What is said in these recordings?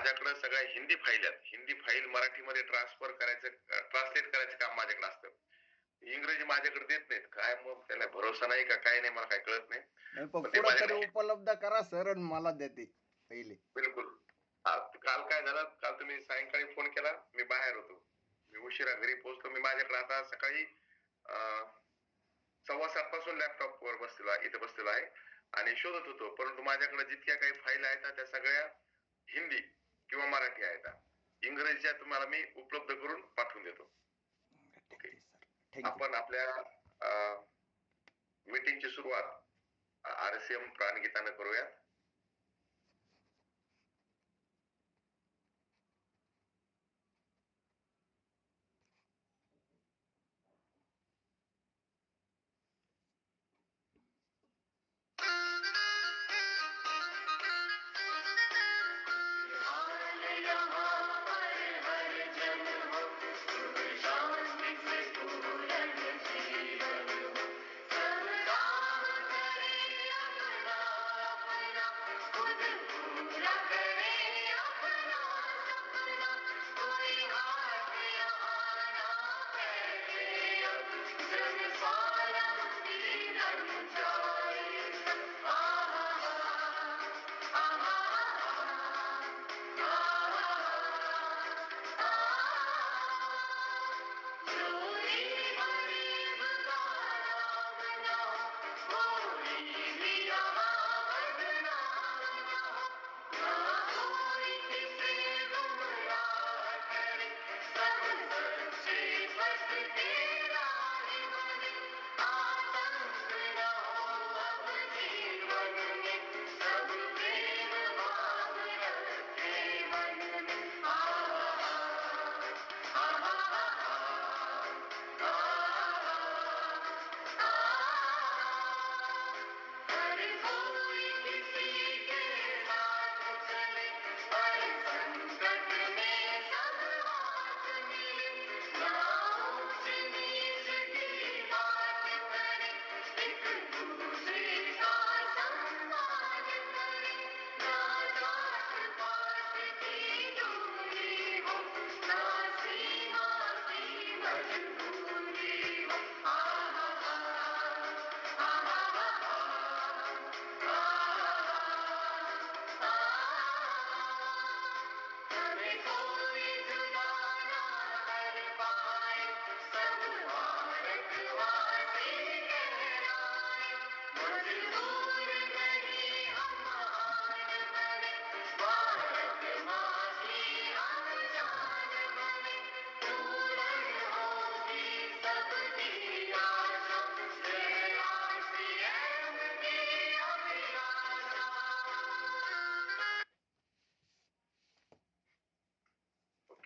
माझ्याकडे सगळ्या हिंदी फाईल आहेत. हिंदी फाईल मराठीमध्ये ट्रान्सलेट करायचं काम माझ्याकडे असतं. इंग्रजी माझ्याकडे देत नाहीत. काय मग त्याला भरोसा नाही का काय नाही मला काय कळत नाही. नाही पण कुठंतरी उपलब्ध करा सर मला देते पहिले. बिलकुल. काल काय झालं, काल तुम्ही सायंकाळी फोन केला, मी बाहेर होतो, मी उशिरा घरी पोहोचलो. मी माझ्याकडे आता सकाळी 7:15 पासून लॅपटॉप वर इथे बसलेलो आहे आणि शोधत होतो. परंतु माझ्याकडे जितक्या काही फाईल आहेत त्या सगळ्या हिंदी किंवा मराठी आहेत. इंग्रजीच्या तुम्हाला मी उपलब्ध करून पाठवून देतो. ओके, आपण आपल्या मीटिंगची सुरुवात RCM प्राणगीतानं करूयात.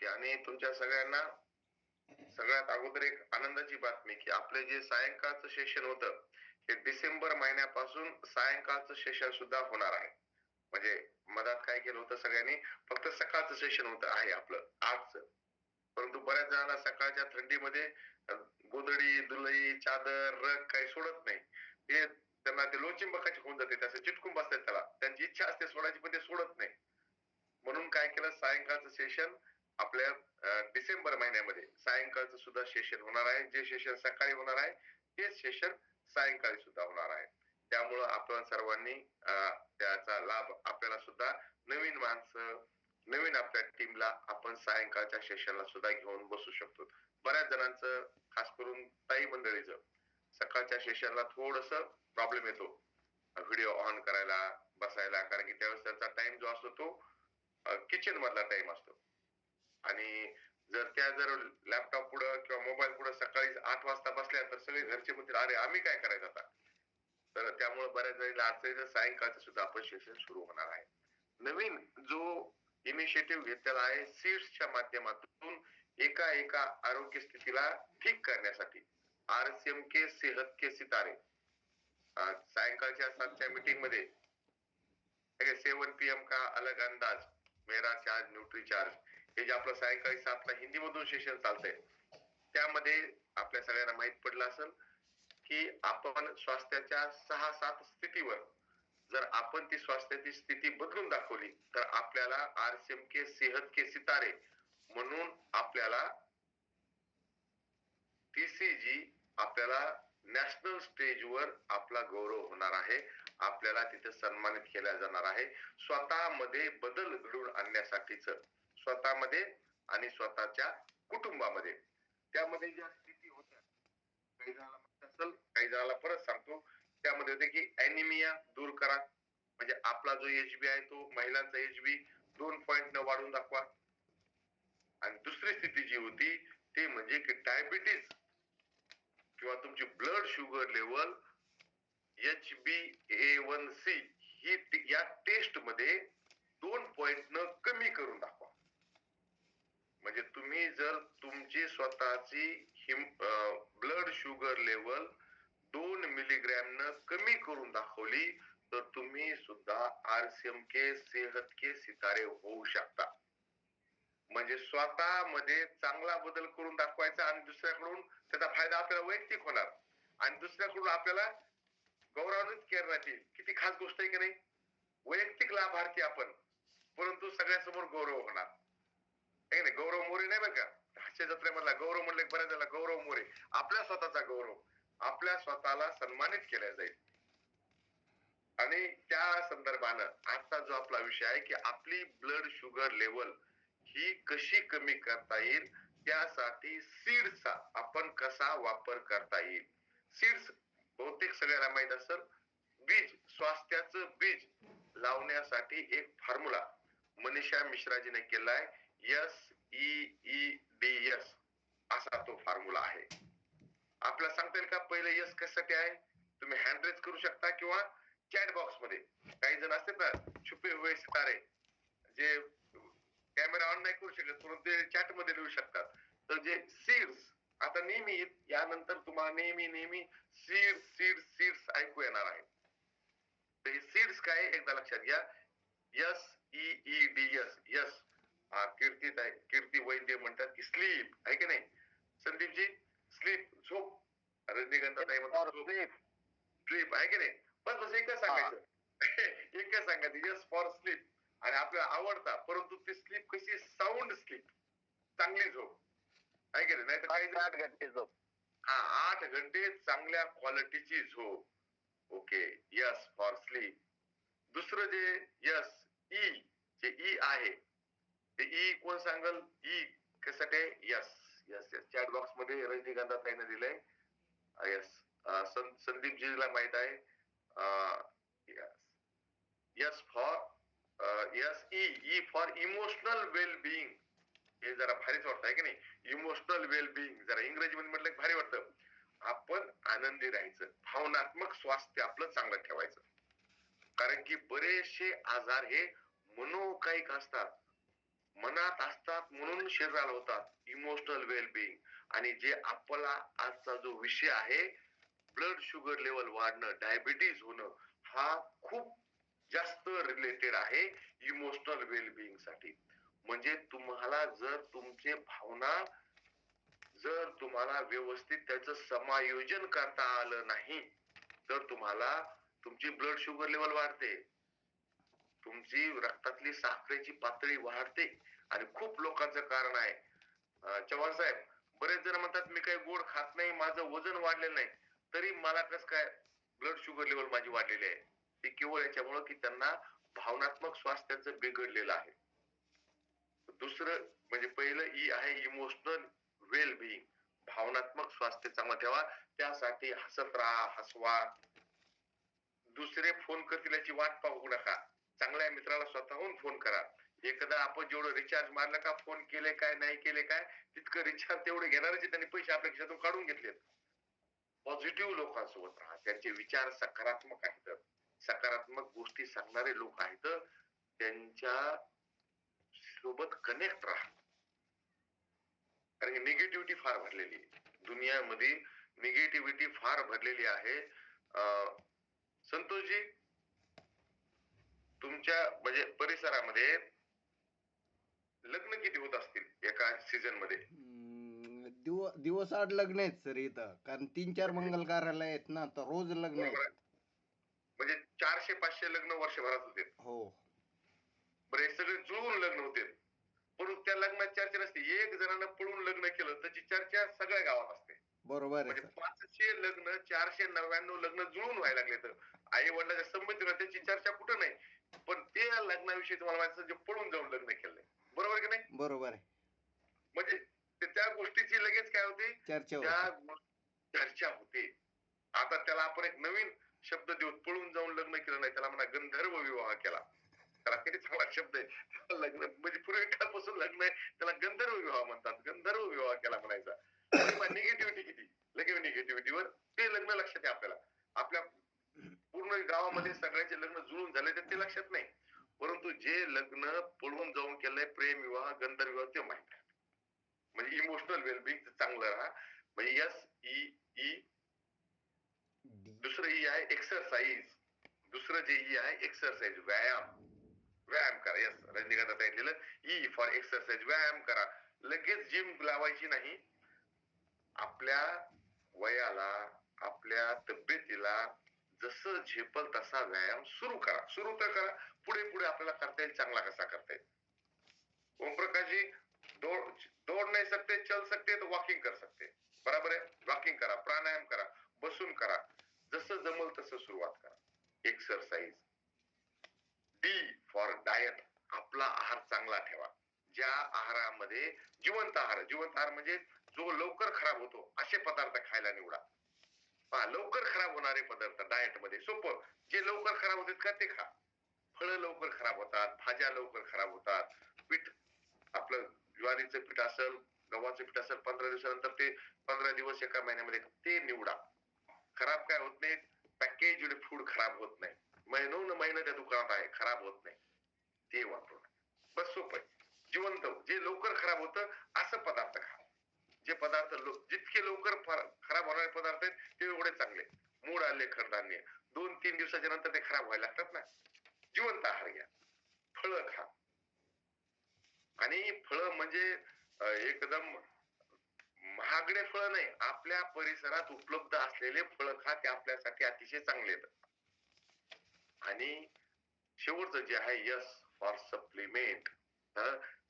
आणि तुमच्या सगळ्यांना सगळ्यात अगोदर एक आनंदाची बातमी की आपले जे सायंकाळचं सेशन होतं ते डिसेंबर महिन्यापासून सायंकाळचं सेशन सुद्धा होणार आहे. म्हणजे मधात काय केलं होतं सगळ्यांनी, फक्त सकाळचं सेशन होतं आहे आपलं आजचं. परंतु बऱ्याच जणांना सकाळच्या थंडीमध्ये गोधडी, दुलई, चादर, रग काही सोडत नाही. ते त्यांना ते लोचिंबकाचे होऊन जाते, त्याचं चिटकून बसतात त्याला. त्यांची इच्छा असते सोडायची पण ते सोडत नाही. म्हणून काय केलं, सायंकाळचं सेशन आपल्या डिसेंबर महिन्यामध्ये सायंकाळचं सुद्धा सेशन होणार आहे. जे सेशन सकाळी होणार आहे तेच सेशन सायंकाळी सुद्धा होणार आहे. त्यामुळं आपण सर्वांनी त्याचा लाभ आपल्याला सुद्धा नवीन माणसं, नवीन आपल्या टीमला आपण सायंकाळच्या सेशनला सुद्धा घेऊन बसू शकतो. बऱ्याच जणांचं खास करून ताई मंडळीचं सकाळच्या सेशनला थोडस प्रॉब्लेम येतो व्हिडिओ ऑन करायला, बसायला, कारण की त्यावेळेस त्यांचा टाइम जो असतो तो किचन मधला टाइम असतो. आणि जर लॅपटॉप पुढं किंवा मोबाईल पुढं सकाळी 8 वाजता बसल्या तर सगळे घरचे म्हणतील अरे आम्ही काय करायचं आता. तर त्यामुळे बऱ्याच वेळेला आजचं सायंकाळचं सुद्धा आपण सेशन सुरू होणार आहे. नवीन जो इनिशिएटिव्ह घेतलेला आहे सीड्सच्या माध्यमातून एका आरोग्य स्थितीला ठीक करण्यासाठी RCM के सेहत के सितारे सायंकाळच्या 7च्या मीटिंग मध्ये 7 PM का अलग अंदाज, मेरा चार्ज न्यूट्री चार्ज, हे जे आपलं सायंकाळी 7ला हिंदी मधून सेशन चालतंय, त्यामध्ये आपल्या सगळ्यांना माहित पडलं असेल की आपण स्वास्थ्याच्या 6-7 स्थितीवर जर आपण ती स्वास्थ्याची स्थिती बदलून दाखवली तर आपल्या आपल्याला आरसीएम के सेहत के सितारे म्हणून आपल्याला TCG आपल्याला नॅशनल स्टेजवर आपला गौरव होणार आहे. आपल्याला तिथे सन्मानित केल्या जाणार आहे. स्वतःमध्ये बदल घडवून आणण्यासाठीच, स्वतःमध्ये आणि स्वतःच्या कुटुंबामध्ये. त्यामध्ये ज्या स्थिती होत्या, काही जणांना माहित असेल, काही जणांना परत सांगतो, त्यामध्ये होते की ॲनिमिया दूर करा, म्हणजे आपला जो HB आहे तो महिलांचा HB 2 पॉइंट न वाढवून दाखवा. आणि दुसरी स्थिती जी होती ते म्हणजे की डायबिटीज किंवा तुमची ब्लड शुगर लेवल HbA1c ही या टेस्ट मध्ये 2 पॉइंट न कमी करून दाखवा. म्हणजे तुम्ही जर तुमची स्वतःची ब्लड शुगर लेवल 2 मिलीग्रॅम न कमी करून दाखवली तर तुम्ही सुद्धा आरसीएम के सेहत के सितारे होऊ शकता. म्हणजे स्वतःमध्ये चांगला बदल करून दाखवायचा आणि दुसऱ्याकडून त्याचा फायदा आपल्याला वैयक्तिक होणार आणि दुसऱ्याकडून आपल्याला गौरवान्वित करण्यात येईल. किती खास गोष्ट आहे की नाही. वैयक्तिक लाभार्थी आपण, परंतु सगळ्यासमोर गौरव होणार आहे नाही. गौरव मोरे नाही बरं का, हास्य जत्रेमधला गौरव म्हणले बऱ्याच झाला. गौरव मोरे आपल्या स्वतःचा गौरव, आपल्या स्वतःला सन्मानित केला जाईल. आणि त्या संदर्भानं आजचा जो आपला विषय आहे की आपली ब्लड शुगर लेवल ही कशी कमी करता येईल, त्यासाठी सीड्सचा आपण कसा वापर करता येईल. सीड्स बहुतेक सगळ्यांना माहित असेल, बीज, स्वास्थ्याचं बीज लावण्यासाठी एक फॉर्म्युला मनीषा मिश्राजीने केलाय. SEEDS असा तो फॉर्म्युला आहे. आपल्याला सांगता येईल का पहिले यस कशासाठी आहे. तुम्ही हँड रेज करू शकता किंवा चॅट बॉक्स मध्ये काही जण असतात ना छुपे हुए सितारे, जे कॅमेरा ऑन नाही करू शकत परंतु ते चॅट मध्ये लिहू शकतात. तर जे सीड्स, आता नेहमी यानंतर तुम्हाला नेहमी नेहमी सीड्स सीड्स सीड्स ऐकू येणार आहे. तर हे सीड्स काय एकदा लक्षात घ्या. SEEDS yes. कीर्ती वैद्य म्हणतात की स्लीप आहे की नाही. संदीपजी स्लीप, झोप. रजनीकांत ताई म्हणतात स्लीप, स्लीप आहे की नाही. बस बस एकच सांगायचं. एकच सांगायचं यस फॉर स्लीप. आणि आपल्याला आवडता, परंतु ती स्लीप कशी, साऊंड स्लीप, चांगली झोप आहे की नाही. तर काही 8 घंटे झोप. हा 8 घंटे चांगल्या क्वालिटीची झोप. Okay, yes for sleep. दुसरं जे यस ई, जे ई आहे ते ई कोण सांगल. ई कशासाठी. Yes yes yes chat box मध्ये रजनीकांत ताईने दिलंय. यस संदीप जीला माहित आहे. Yes yes for yes E for emotional well being. हे जरा भारीच वाटतं आहे की नाही. इमोशनल वेल बिईंग जरा इंग्रजी मध्ये म्हटलं भारी वाटतं. आपण आनंदी राहायचं, भावनात्मक स्वास्थ्य आपलं चांगलं ठेवायचं. कारण की बरेचसे आजार हे मनोकायिक असतात, मनात असतात म्हणून शरीराला होतात. इमोशनल वेल बिईंग. आणि जे आपला आजचा जो विषय आहे ब्लड शुगर लेवल वाढणं, डायबिटीज होणं, हा खूप जास्त रिलेटेड आहे इमोशनल वेल बिईंग साठी. म्हणजे तुम्हाला जर तुमचे भावना जर तुम्हाला व्यवस्थित त्याचं समायोजन करता आलं नाही तर तुम्हाला तुमची ब्लड शुगर लेवल वाढते, तुमची रक्तातली साखरेची पातळी वाढते. आणि खूप लोकांचं कारण आहे. चव्हाण साहेब, बरेच जण म्हणतात मी काही गोड खात नाही, माझं वजन वाढलेलं नाही, तरी मला कसं काय ब्लड शुगर लेवल माझी वाढलेली आहे. ते केवळ याच्यामुळं की त्यांना भावनात्मक स्वास्थ्याचं बिघडलेलं आहे. दुसरं म्हणजे पहिलं ई आहे इमोशनल वेल बिईंग. भावनात्मक स्वास्थ्य चांगलं ठेवा. त्यासाठी हसत राहा, हसवा. दुसरे फोन करतील याची वाट पाहू नका. चांगल्या मित्राला स्वतःहून फोन करा. एकदा आपण जेवढं रिचार्ज मारलं का, फोन केले काय नाही केले काय, तितकं रिचार्ज तेवढे घेणारच. त्यांनी पैसे आपल्या खिशातून काढून घेतलेत. पॉझिटिव्ह लोकांसोबत राहा, त्यांचे विचार सकारात्मक आहेत, सकारात्मक गोष्टी सांगणारे लोक आहेत, त्यांच्या सोबत कनेक्ट राहा. कारण निगेटिव्हिटी फार भरलेली आहे दुनियामध्ये, निगेटिव्हिटी फार भरलेली आहे. संतोषजी, तुमच्या म्हणजे परिसरामध्ये लग्न किती होत असतील एका सीझन मध्ये. दिवस आड लग्न आहेत सर इथं, कारण 3-4 मंगल कार्यालय आहेत ना, तर रोज लग्न आहेत. म्हणजे 400-500 लग्न वर्षभरात होते. हो. बरं हे सगळे जुळून लग्न होते, परंतु त्या लग्नात चर्चा नसते. एक जणांना पळून लग्न केलं त्याची चर्चा सगळ्या गावात असते. बरोबर आहे म्हणजे सर. 500 लग्न 499 लग्न जुळून व्हायला लागले, तर आई वडिलांच्या संमतीनं त्याची चर्चा कुठं नाही. पण ते लग्नाविषयी तुम्हाला माहिती जे पळून जाऊन लग्न केलंय, बरोबर की नाही? बरोबर आहे. म्हणजे त्या गोष्टीची लगेच काय होते, चर्चा त्या होते. चर्चा होते. आता त्याला आपण एक नवीन शब्द देऊ, पळून जाऊन लग्न केलं नाही, त्याला म्हणा गंधर्व विवाह केला. त्याला किती चांगला शब्द आहे. लग्न म्हणजे पूर्वी काळपासून लग्न आहे, त्याला गंधर्व विवाह म्हणतात. गंधर्व विवाह केला म्हणायचा. म्हणजे निगेटिव्हिटी किती, लगेच निगेटिव्हिटीवर ते लग्न लक्षात आहे आपल्याला. आपल्या पूर्ण गावामध्ये सगळ्यांचे लग्न जुळून झाले तर ते लक्षात नाही, परंतु जे लग्न पळून जाऊन केलंय प्रेम विवाह गंधर्व विवाह ते माहित आहे. म्हणजे इमोशनल वेलबिंग चांगलं राहा. म्हणजे SEE, दुसरं ई आहे एक्सरसाइज, दुसरं जे ई आहे एक्सरसाइज व्यायाम. व्यायाम करा. यस, रजनीकांत सांगितलेलं ई फॉर एक्सरसाइज, व्यायाम करा. लगेच जिम लावायची नाही. आपल्या वयाला आपल्या तब्येतीला जसं झेपल तसा व्यायाम सुरू करा. सुरू तर करा, पुढे पुढे आपल्याला करता येईल चांगला कसा करता येईल. ओमप्रकाश जी दौड़ नहीं सकते, चल सकते तो वॉकिंग कर सकते. बराबर आहे. वॉकिंग करा, प्राणायाम करा, बसून करा, जसं जमल तसं सुरुवात करा. एक्सरसाइज. डी फॉर डायट, आपला आहार चांगला ठेवा. ज्या आहारामध्ये जिवंत आहार म्हणजे जो लवकर खराब होतो असे पदार्थ खायला निवडा. पहा, लवकर खराब होणारे पदार्थ डाएट मध्ये सोपं, जे लवकर खराब होतात का ते खा. फळं लवकर खराब होतात, भाज्या लवकर खराब होतात, पीठ आपलं ज्वारीचं पीठ असेल, गव्हाचं पीठ असेल, 15 दिवसानंतर ते 15 दिवस एका महिन्यामध्ये ते निवडा. खराब काय होत नाही, पॅकेज फूड खराब होत नाही. महिना त्या दुकानात आहे, खराब होत नाही, ते वापरू. बस सोपं आहे. जिवंत जे लवकर खराब होतं असं पदार्थ खा. जे पदार्थ जितके लवकर खराब होणारे पदार्थ आहेत ते एवढे चांगले. मूड आले कडधान्य 2-3 दिवसाच्या नंतर ते खराब व्हायला लागतात ना. जिवंत आहार घ्या, फळं खा. आणि फळं म्हणजे एकदम महागडे फळ नाही, आपल्या परिसरात उपलब्ध असलेले फळ खा, ते आपल्यासाठी अतिशय चांगले आहेत. आणि शेवटचं जे आहे यस फॉर सप्लिमेंट,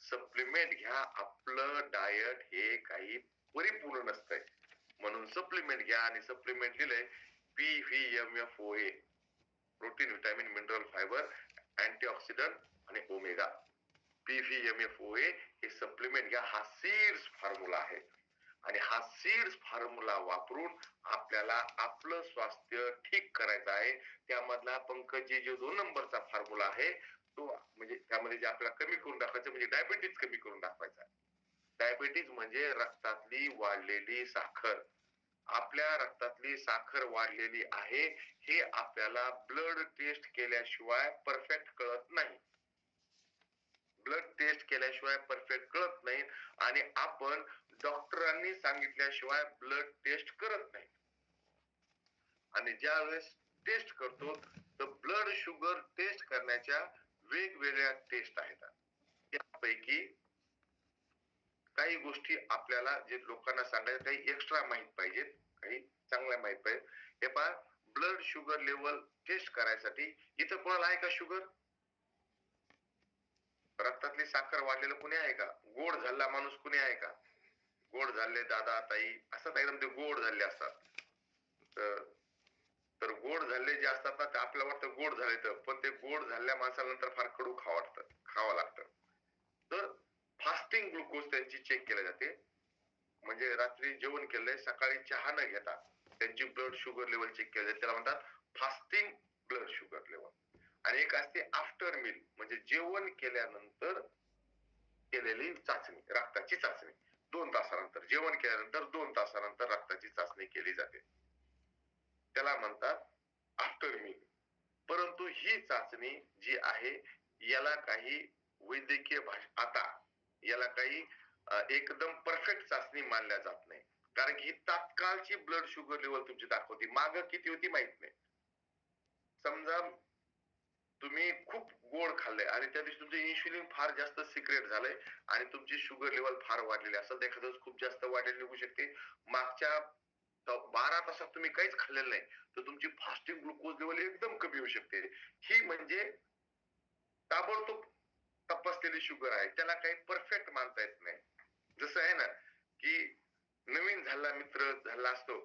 सप्लिमेंट घ्या. आपलं डायट हे काही परिपूर्ण नसतंय, म्हणून सप्लिमेंट घ्या. आणि सप्लिमेंट लिहिलंय PVMFOA, protein vitamin mineral fibre antioxidant आणि ओमेगा. PVMFOA हे सप्लिमेंट घ्या. हा सीड्स फॉर्म्युला आहे आणि हा सीड्स फॉर्म्युला वापरून आपल्याला आपलं स्वास्थ्य ठीक करायचं आहे. त्यामधला पंकजी जो 2 नंबरचा फॉर्म्युला आहे तो म्हणजे त्यामध्ये जे आपल्याला कमी करून दाखवायचं म्हणजे डायबिटीज कमी करून दाखवायचा. डायबिटीज म्हणजे रक्तातली वाढलेली साखर. आपल्या रक्तातली साखर वाढलेली आहे हे आपल्याला ब्लड टेस्ट केल्याशिवाय परफेक्ट कळत नाही. ब्लड टेस्ट केल्याशिवाय परफेक्ट कळत नाही आणि आपण डॉक्टरांनी सांगितल्याशिवाय ब्लड टेस्ट करत नाही. आणि ज्या वेळेस टेस्ट करतो तर ब्लड शुगर टेस्ट करण्याच्या वेगवेगळ्या टेस्ट आहेत. त्यापैकी काही गोष्टी आपल्याला जे लोकांना सांगायचं काही एक्स्ट्रा माहित पाहिजेत, काही चांगल्या माहित पाहिजेत. हे पहा, ब्लड शुगर लेवल टेस्ट करायसाठी इथं कोणाला आहे का शुगर? रक्तातली साखर वाढलेलं कुणी आहे का? गोड झालेला माणूस कुणी आहे का? गोड झाले दादा ताई असं एकदम ते गोड झाले असतात. तर गोड झाले जे असतात ना, ते आपल्याला वाटतं गोड झाले, तर पण ते गोड झालेल्या माणसानंतर फार कडू खावं लागतं. तर फास्टिंग ग्लुकोज त्यांची चेक केली जाते. म्हणजे रात्री जेवण केलंय, सकाळी चहा न घेता त्यांची ब्लड शुगर लेवल चेक केली जाते. त्याला म्हणतात फास्टिंग ब्लड शुगर लेवल. आणि एक असते आफ्टर मील, म्हणजे जेवण केल्यानंतर केलेली चाचणी, रक्ताची चाचणी. 2 तासानंतर, जेवण केल्यानंतर 2 तासानंतर रक्ताची चाचणी केली जाते, त्याला म्हणतात आफ्टर मील. परंतु ही चाचणी जी आहे याला काही वैद्यकीय भाषा, आता याला काही एकदम परफेक्ट चाचणी मानल्या जात नाही, कारण की ही तात्काळची ब्लड शुगर लेवल तुमची दाखवते, माग किती होती माहित नाही. समजा तुम्ही खूप गोड खाल्लंय आणि त्या दिवशी तुमचं इन्शुलिन फार जास्त सिक्रेट झालंय आणि तुमची शुगर लेवल फार वाढलेली असेल, एखाद्या दिवस खूप जास्त वाढलेली निघू शकते. मागच्या 12 तासात तुम्ही काहीच खाल्लेलं नाही तर तुमची फास्टिंग ग्लुकोज लेवल एकदम कमी होऊ शकते. ही म्हणजे ताबडतोब तपासलेली शुगर आहे त्याला काही परफेक्ट मानता येत नाही. जसं आहे ना की नवीन झाला मित्र झाला असतो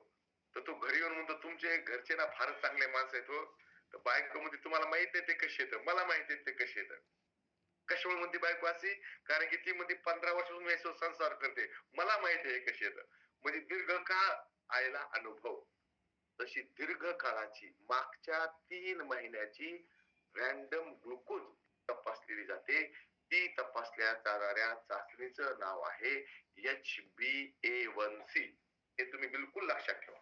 तर तो घरी येऊन म्हणतो तुमचे घरचे ना फारच चांगले माणसं आहेत हो. तर बायको मध्ये तुम्हाला माहित आहे ते कसे येतं, मला माहिती आहे ते कसे येतं. कशामुळे म्हणते बायको अशी, कारण की ती मध्ये 15 वर्षापासून मी संसार करते, मला माहिती आहे कसे येतं. म्हणजे दीर्घकाळ आयला अनुभव. तशी दीर्घ काळाची मागच्या 3 महिन्याची रॅन्डम ग्लुकोज तपासलेली जाते. ती तपासल्या जाणाऱ्या चाचणीचं नाव आहे HbA1c. हे तुम्ही बिलकुल लक्षात ठेवा.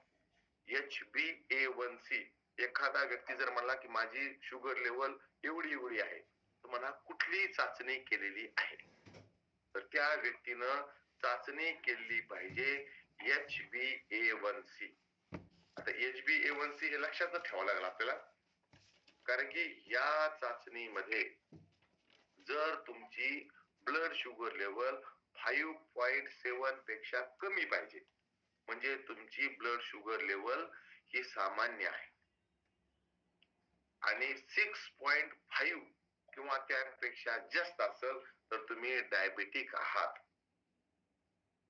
HbA1c. एखादा व्यक्ती जर म्हणला की माझी शुगर लेवल एवढी एवढी आहे, तर म्हणा कुठली चाचणी केलेली आहे, तर त्या व्यक्तीनं चाचणी केली पाहिजे HbA1c. आता HbA1c हे लक्षात ठेवावं लागेल आपल्याला, कारण की या चाचणीमध्ये जर तुमची ब्लड शुगर लेवल 5.7 पेक्षा कमी पाहिजे, म्हणजे तुमची ब्लड शुगर लेवल ही सामान्य आहे, आणि 6.5 किंवा त्यापेक्षा जास्त असेल तर तुम्ही डायबेटिक आहात.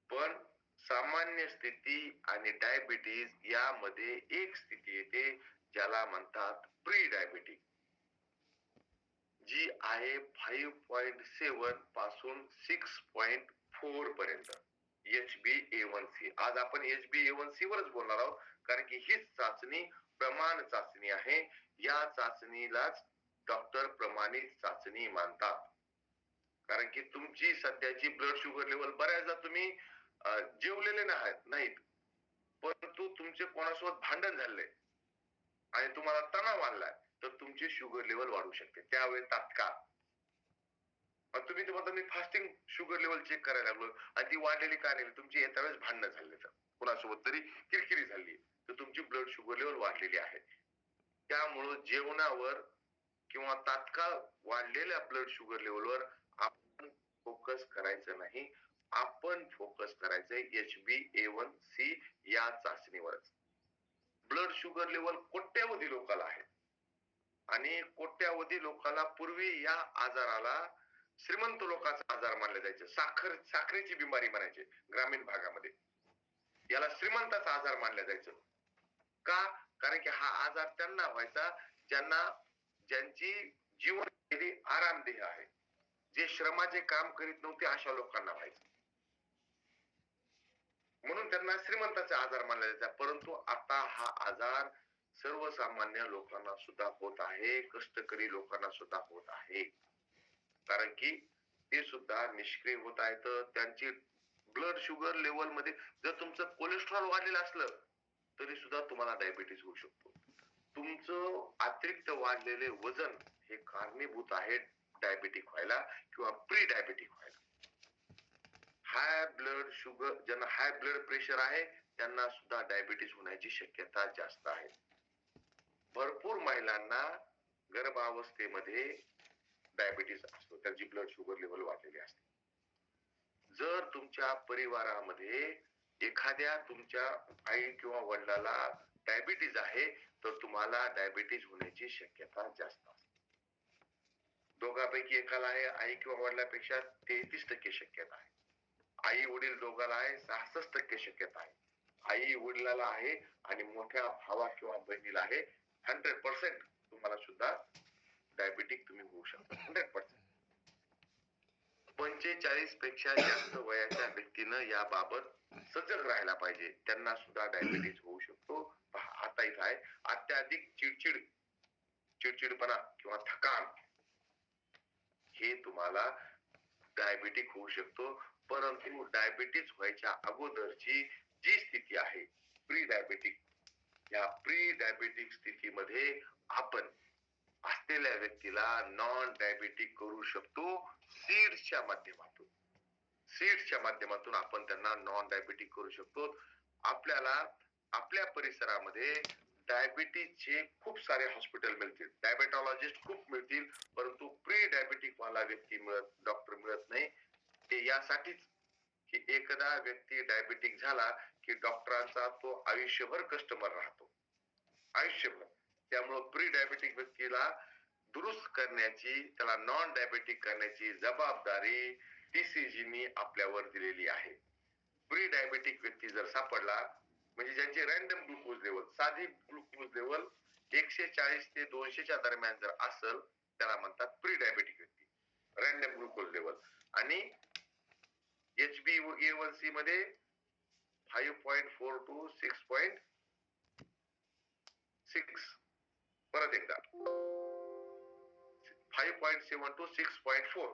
पण सामान्य स्थिती आणि डायबिटीज यामध्ये एक स्थिती येते ज्याला म्हणतात प्री डायबिटिक, जी आहे 5.7 पासून 6.4 पर्यंत. HbA1c. आज आपण HbA1c वरच बोलणार आहोत, कारण की हीच चाचणी प्रमाण चाचणी आहे. या चाचणीलाच डॉक्टर प्रमाणित चाचणी मानतात. कारण की तुमची सध्याची ब्लड शुगर लेवल बऱ्याचदा तुम्ही जेवलेले नाहीत, परंतु तुमचे कोणासोबत भांडण झाले आणि तुम्हाला तणाव आलाय, तर तुमची शुगर लेवल वाढू शकते त्यावेळी तात्काळ. तुम्ही तर म्हणता मी फास्टिंग शुगर लेवल चेक करायला लागलो आणि ती वाढलेली का नाही, तुमची येत्या वेळेस भांडणं झाले, तर कुणासोबत तरी किरकिरी झाली, तर तुमची ब्लड शुगर लेवल वाढलेली आहे. त्यामुळं जेवणावर किंवा तात्काळ वाढलेल्या ब्लड शुगर लेवलवर आपण फोकस करायचं नाही. आपण फोकस करायचंय HbA1c या चाचणीवरच. ब्लड शुगर लेवल कोट्यावधी लोकांना आहे, आणि कोट्यावधी लोकांना पूर्वी या आजाराला श्रीमंत लोकांचा आजार मानले जायचे. साखरेची बिमारी म्हणायचे ग्रामीण भागामध्ये. याला श्रीमंताचा आजार मानले जायचं. का? कारण की हा आजार त्यांना व्हायचा ज्यांची जीवनशैली आरामदेह आहे, जे श्रमाचे काम करीत नव्हते, अशा लोकांना व्हायचं. म्हणून त्यांना श्रीमंताचा आजार मानला जायचा. परंतु आता हा आजार सर्वसामान्य लोकांना सुद्धा होत आहे, कष्टकरी लोकांना सुद्धा होत आहे. कारण की ते सुद्धा निष्क्रिय होत आहेत. त्यांची ब्लड शुगर लेवल मध्ये जर तुमचं कोलेस्ट्रॉल वाढलेलं असलं तरी सुद्धा तुम्हाला डायबिटीज होऊ शकतो. तुमचं अतिरिक्त वाढलेले वजन हे कारणीभूत आहे डायबिटिक व्हायला किंवा प्री डायबिटिक व्हायला. हाय ब्लड शुगर, ज्यांना हाय ब्लड प्रेशर आहे त्यांना सुद्धा डायबिटीज होण्याची शक्यता जास्त आहे. भरपूर महिलांना गर्भावस्थेमध्ये डायबिटीज असतो, त्यांची ब्लड शुगर लेवल वाढलेली असते. जर तुमच्या परिवारामध्ये एखाद्या तुमच्या आई किंवा वडिलाला डायबिटीज आहे तर तुम्हाला डायबिटीज होण्याची शक्यता जास्त असते. दोघांपैकी एकाला आहे, आई किंवा वडिलापेक्षा 33% शक्यता आहे. आई वडील दोघाला आहे 66% शक्यता आहे. आई वडिलाला आहे आणि मोठ्या भावा किंवा बहिणीला आहे 100% तुम्हाला सुद्धा डायबिटिक तुम्ही होऊ शकता. 100%. 45 पेक्षा जास्त वयाच्या व्यक्तीनं याबाबत सजग राहायला पाहिजे. त्यांना सुद्धा डायबिटीज होऊ शकतो. आता इथं आहे अत्याधिक चिडचिडपणा किंवा थकान, हे तुम्हाला डायबिटिक होऊ शकतो. परंतु डायबिटीज व्हायच्या अगोदरची जी स्थिती आहे प्री डायबिटिक, या प्री डायबिटिक स्थितीमध्ये आपण असलेल्या व्यक्तीला नॉन डायबिटिक करू शकतो सीड्सच्या माध्यमातून. सीड्सच्या माध्यमातून आपण त्यांना नॉन डायबिटिक करू शकतो. आपल्याला आपल्या परिसरामध्ये डायबिटीजचे खूप सारे हॉस्पिटल मिळतील, डायबेटॉलॉजिस्ट खूप मिळतील, परंतु प्री डायबिटिक वाला व्यक्ती डॉक्टर मिळत नाही. ते यासाठीच की एकदा व्यक्ती डायबिटिक झाला की डॉक्टरांचा तो आयुष्यभर कस्टमर राहतो, आयुष्यभर. त्यामुळे प्री डायबिटिक व्यक्तीला दुरुस्त करण्याची, त्याला नॉन डायबेटिक करण्याची जबाबदारी TCG आपल्यावर दिलेली आहे. प्री डायबेटिक व्यक्ती जर सापडला, म्हणजे ज्यांची रॅन्डम ग्लुकोज लेवल, साधी ग्लुकोज लेवल 140 ते 200च्या दरम्यान जर असेल, त्याला म्हणतात प्री डायबेटिक व्यक्ती, रॅन्डम ग्लुकोज लेवल. आणि HbA1c मध्ये 5.4 to 6.6, परत एकदा 5.7 to 6.4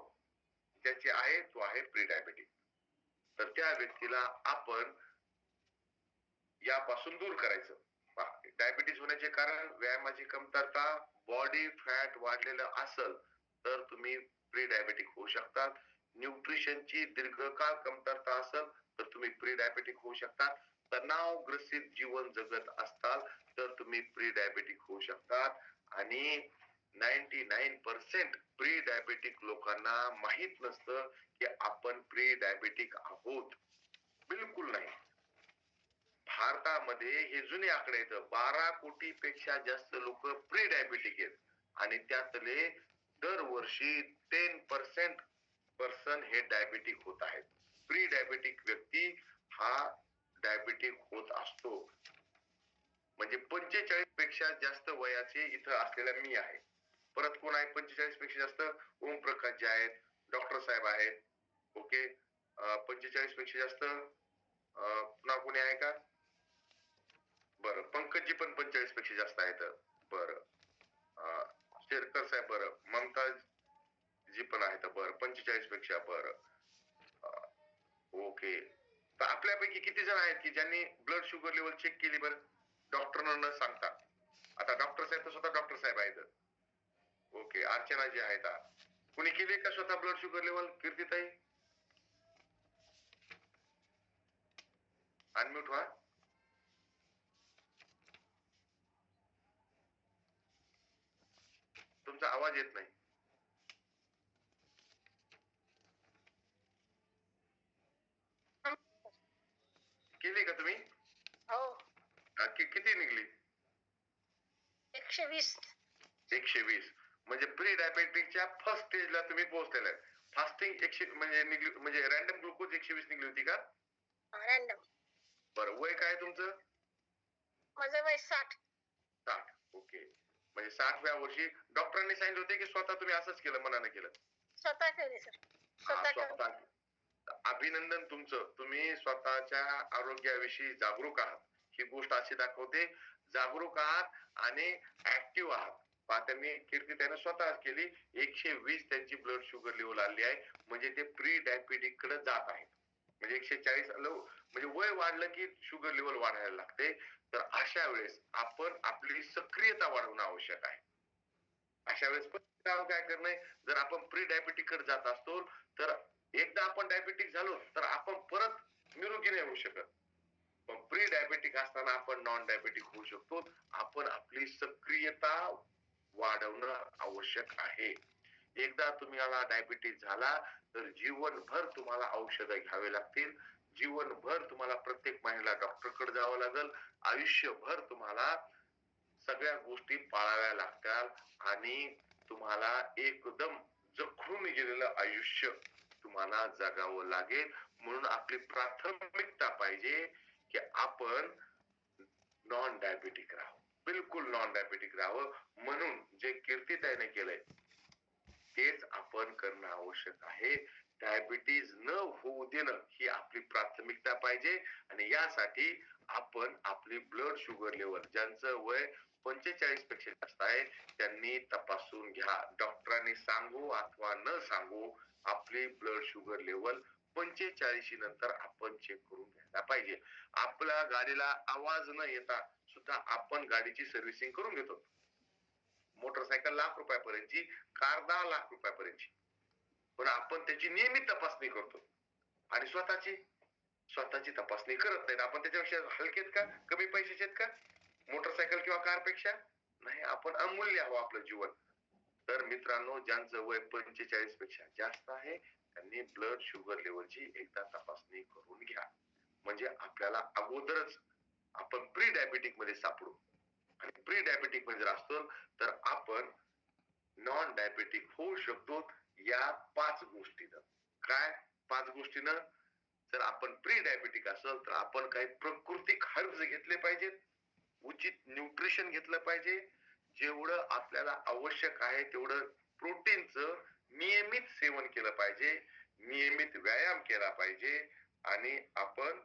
ज्याची आहे तो आहे प्री डायबेटिक. तर त्या व्यक्तीला आपण यापासून दूर करायचं. डायबिटीज होण्याचे कारण व्यायामाची कमतरता, बॉडी फॅट वाढलेलं असेल तर तुम्ही प्री डायबेटिक होऊ शकतात. न्यूट्रिशनची दीर्घकाळ कमतरता असेल तर तुम्ही प्री डायबेटिक होऊ शकतात. तणावग्रसित जीवन जगत असताल तर तुम्ही प्री डायबेटिक होऊ शकतात. आणि 99% प्री डायबेटिक लोकांना माहित नसतं की आपण प्री डायबेटिक आहोत. बिलकुल नाही. भारतामध्ये हे जुने आकडे आहेत, 12 कोटी पेक्षा जास्त लोक प्री डायबेटिक आहेत. आणि त्यातले दरवर्षी 10% पर्सन हे डायबेटिक होत आहेत. प्री डायबेटिक व्यक्ती हा डायबेटिक होत असतो. म्हणजे 45 पेक्षा जास्त वयाचे इथं असलेला मी आहे. परत कोण आहे 45 पेक्षा जास्त? ओम प्रकाश जे आहेत, डॉक्टर साहेब आहेत. ओके, 45 पेक्षा जास्त पुन्हा कोणी आहे का? बरं, पंकजी पण 45 पेक्षा जास्त आहेत. बरं, शेरकर साहेब, बरं, ममताज जी पण आहेत, बरं 45 पेक्षा. बरं, ओके. तर आपल्यापैकी किती जण आहेत की ज्यांनी ब्लड शुगर लेवल चेक केली बरं, डॉक्टरना न सांगता? आता डॉक्टर साहेब तर स्वतः डॉक्टर साहेब आहेत. ओके, अर्चना जी आहेत, कुणी केली का स्वतः ब्लड शुगर लेवल? कीर्तीताई अनम्यूट व्हा. तुमचा आवाज येत नाही. केली का तुम्ही? हो. किती निघली? 120. 120. म्हणजे प्री डायबेटिकच्या फर्स्ट स्टेजला तुम्ही पोहोचलेले. फास्टिंग 100 म्हणजे निघली, म्हणजे रॅन्डम ग्लुकोज 120 निघली होती का? रॅन्डम. बरं, वय काय तुमचं? माझं वय 60. 60. ओके, म्हणजे 60व्या वर्षी डॉक्टरांनी सांगितले होते की स्वतः तुम्ही असंच केलं, मनाने केलं? स्वतः केले सर. स्वतः. अभिनंदन तुमचं, तुम्ही स्वतःच्या आरोग्याविषयी जागरूक आहात. ही गोष्ट अशी दाखवते जागरूक आहात आणि ऍक्टिव्ह आहात. त्यांनी कीर्तीताईने स्वतः केली. 120 त्यांची ब्लड शुगर लेवल आली आहे, म्हणजे ते प्री डायबेटिक कडे जात आहेत. म्हणजे 140 म्हणजे वय वाढलं की शुगर लेवल वाढायला लागते. तर अशा वेळेस आपण आपली सक्रियता वाढवणं आवश्यक आहे. अशा वेळेस पण काय करणे, जर आपण प्री डायबेटिक कडे जात असतो तर एकदा आपण डायबेटिक झालो तर आपण परत निरोगी नाही होऊ शकत. पण प्री डायबेटिक असताना आपण नॉन डायबेटिक होऊ शकतो. आपण आपली सक्रियता वाढवणं आवश्यक आहे. एकदा तुम्हाला डायबिटीज झाला तर जीवनभर तुम्हाला औषधं घ्यावे लागतील. जीवनभर तुम्हाला प्रत्येक महिन्याला डॉक्टरकडे जावं लागेल. आयुष्यभर तुम्हाला सगळ्या गोष्टी पाळाव्या लागतात आणि तुम्हाला एकदम जखडून गेलेलं आयुष्य तुम्हाला जगावं लागेल. म्हणून आपली प्राथमिकता पाहिजे की आपण नॉन डायबेटिक राहावं, बिलकुल नॉन डायबेटिक राहावं. म्हणून जे कीर्तीताईने केलंय तेच आपण करणं आवश्यक आहे. डायबिटीज न होऊ देणं ही आपली प्राथमिकता पाहिजे. आणि यासाठी आपण आपली ब्लड शुगर लेवल, ज्यांचं वय 45 पेक्षा जास्त आहे त्यांनी तपासून घ्या. डॉक्टरांनी सांगू अथवा न सांगू आपली ब्लड शुगर लेवल 45 नंतर आपण चेक करून घ्यायला पाहिजे. आपल्या गाडीला आवाज न येता सुद्धा आपण गाडीची सर्व्हिसिंग करून घेतो. मोटरसायकल ₹1,00,000 कार ₹10,00,000 पण आपण त्याची नियमित तपासणी करतो. आणि स्वतःची तपासणी करत नाही. आपण त्याच्यापेक्षा हलकेत का, कमी पैशाचे आहेत का मोटरसायकल किंवा कार पेक्षा? नाही, आपण अमूल्य आहो आपलं जीवन. तर मित्रांनो, ज्यांचं वय 45 पेक्षा जास्त आहे त्यांनी ब्लड शुगर लेवलची एकदा तपासणी करून घ्या. म्हणजे आपल्याला अगोदरच आपण प्री डायबेटिक मध्ये सापडू. आणि प्री डायबेटिक मध्ये जर असतो तर आपण नॉन डायबेटिक होऊ शकतो या 5 गोष्टीनं. काय 5 गोष्टीनं? जर आपण प्री डायबेटिक असेल तर आपण काही प्राकृतिक हर्ब्स घेतले पाहिजेत, उचित न्यूट्रिशन घेतलं पाहिजे, जेवढं आपल्याला आवश्यक आहे तेवढं प्रोटीनचं नियमित सेवन केलं पाहिजे, नियमित व्यायाम केला पाहिजे आणि आपण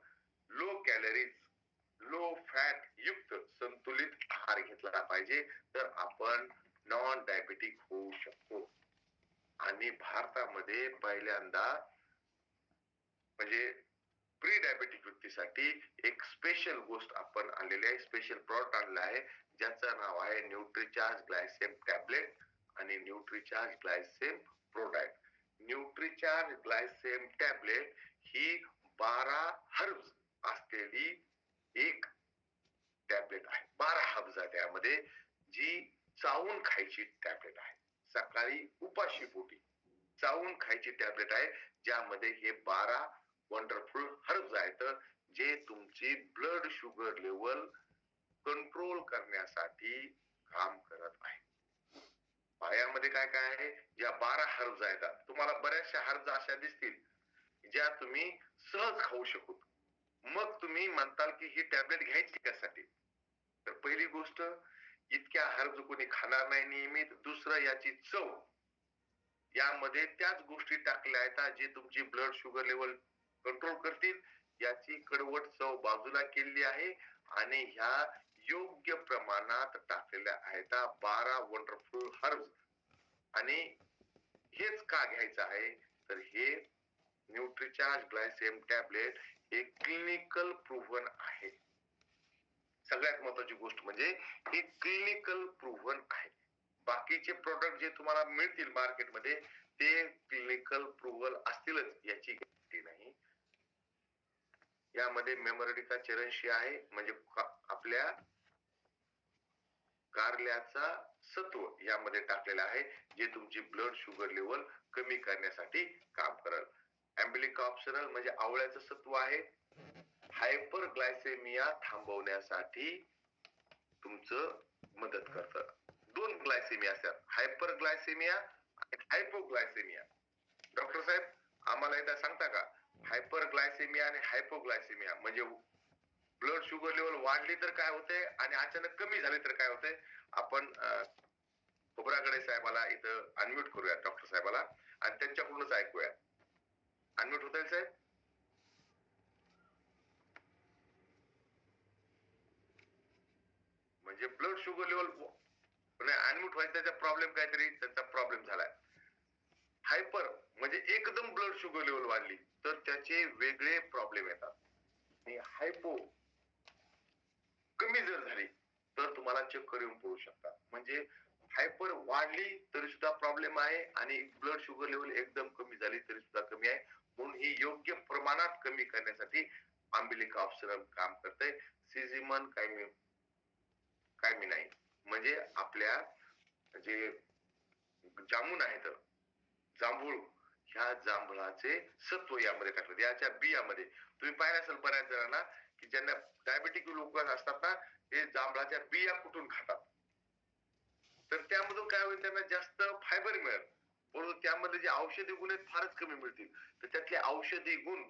लो कॅलरीज लो फॅट युक्त संतुलित आहार घेतला पाहिजे, तर आपण नॉन डायबेटिक होऊ शकतो. आणि भारतामध्ये पहिल्यांदा म्हणजे प्री डायबेटिक व्यक्तीसाठी एक स्पेशल गोष्ट आपण आणलेली आहे, स्पेशल प्रॉडक्ट आणलं आहे, ज्याचं नाव आहे न्यूट्रिचार्ज ग्लायसेम टॅबलेट आणि न्यूट्रिचार्ज ग्लायसेम प्रोडक्ट. न्यूट्रिचार्ज ग्लायसेम टॅबलेट ही 12 हर्ब्स असलेली एक टॅबलेट आहे. 12 हर्ब्स आहे त्यामध्ये, जी चावून खायची टॅबलेट आहे. सकाळी उपाशी पोटी चावून खायची टॅबलेट आहे, ज्यामध्ये हे 12 वंडरफुल हर्ब्स आहेत, जे तुमची ब्लड शुगर लेवल कंट्रोल करण्यासाठी काम करत आहे. पायामध्ये काय काय आहे? या 12 हर्ब्स आहेत. तुम्हाला बऱ्याचशा हर्ब्स अशा दिसतील ज्या तुम्ही सहज खाऊ शकतो. मग तुम्ही म्हणताल की ही टॅबलेट घ्यायची कशासाठी? तर पहिली गोष्ट, इतक्या हर्ब्स कोणी खाणार नाही नियमित. दुसरं, याची चव. यामध्ये त्याच गोष्टी टाकल्या आहेत जे तुमची ब्लड शुगर लेवल कंट्रोल करतील. याची कडवट चव बाजूला केलेली आहे आणि ह्या योग्य प्रमाणात टाकलेल्या आहेत 12 वंडरफुल हर्ब्स. आणि हेच का घ्यायचं आहे? तर हे न्यूट्रिचार्ज ग्लायसेम टॅबलेट हे क्लिनिकल प्रूव्हन आहे. सगळ्यात महत्वाची गोष्ट म्हणजे हे क्लिनिकल प्रूव्हन आहे. बाकीचे प्रोडक्ट जे तुम्हाला मिळतील मार्केटमध्ये ते क्लिनिकल प्रूव्हल असतीलच याची गॅरंटी नाही. यामध्ये मेमोरेटिका चेरन्शी आहे, म्हणजे आपल्या कारल्याचा सत्व यामध्ये टाकलेला आहे, जे तुमची ब्लड शुगर लेवल कमी करण्यासाठी काम करेल. अँबिलिक ऑप्शनल म्हणजे आवळ्याचं सत्व आहे, हायपर ग्लायसेमिया थांबवण्यासाठी तुमचं मदत करतं. 2 ग्लायसेमिया असतात, हायपर ग्लायसेमिया आणि हायपोग्लायसेमिया. डॉक्टर साहेब आम्हाला एकदा सांगता का, हायपर ग्लायसेमिया आणि हायपोग्लायसेमिया म्हणजे ब्लड शुगर लेवल वाढली तर काय होते आणि अचानक कमी झाली तर काय होते? आपण खोबरागडे साहेबाला इथं अनम्यूट करूया, डॉक्टर साहेबाला, आणि त्यांच्याकडूनच ऐकूया. अनम्यूट होत आहे साहेब? म्हणजे ब्लड शुगर लेवल अनम्यूट व्हायचा, त्याचा प्रॉब्लेम काहीतरी त्यांचा प्रॉब्लेम झालाय. हायपर म्हणजे एकदम ब्लड शुगर लेवल वाढली तर त्याचे वेगळे प्रॉब्लेम येतात. आणि हायपो कमी जर झाली तर तुम्हाला चक्कर येऊन पडू शकतात. म्हणजे हायपर वाढली तरी सुद्धा प्रॉब्लेम आहे आणि ब्लड शुगर लेवल एकदम कमी झाली तरी सुद्धा कमी आहे. म्हणून ही योग्य प्रमाणात कमी करण्यासाठी अँबिलिका ऑप्शनल काम करते. सिझिमन कायमी नाही, म्हणजे आपल्या जे जामुन आहेत, जांभूळ, ह्या जांभळाचे सत्व यामध्ये टाकलं. याच्या बियामध्ये तुम्ही पाहिलं असेल बऱ्याच जणांना की ज्यांना डायबेटिक लोक असतात ना, ते जांभळाच्या बिया कुठून खातात. तर त्यामधून काय होईल, त्यांना जास्त फायबर मिळेल, परंतु त्यामध्ये जे औषधी गुण आहेत फारच कमी मिळतील. तर त्यातले औषधी गुण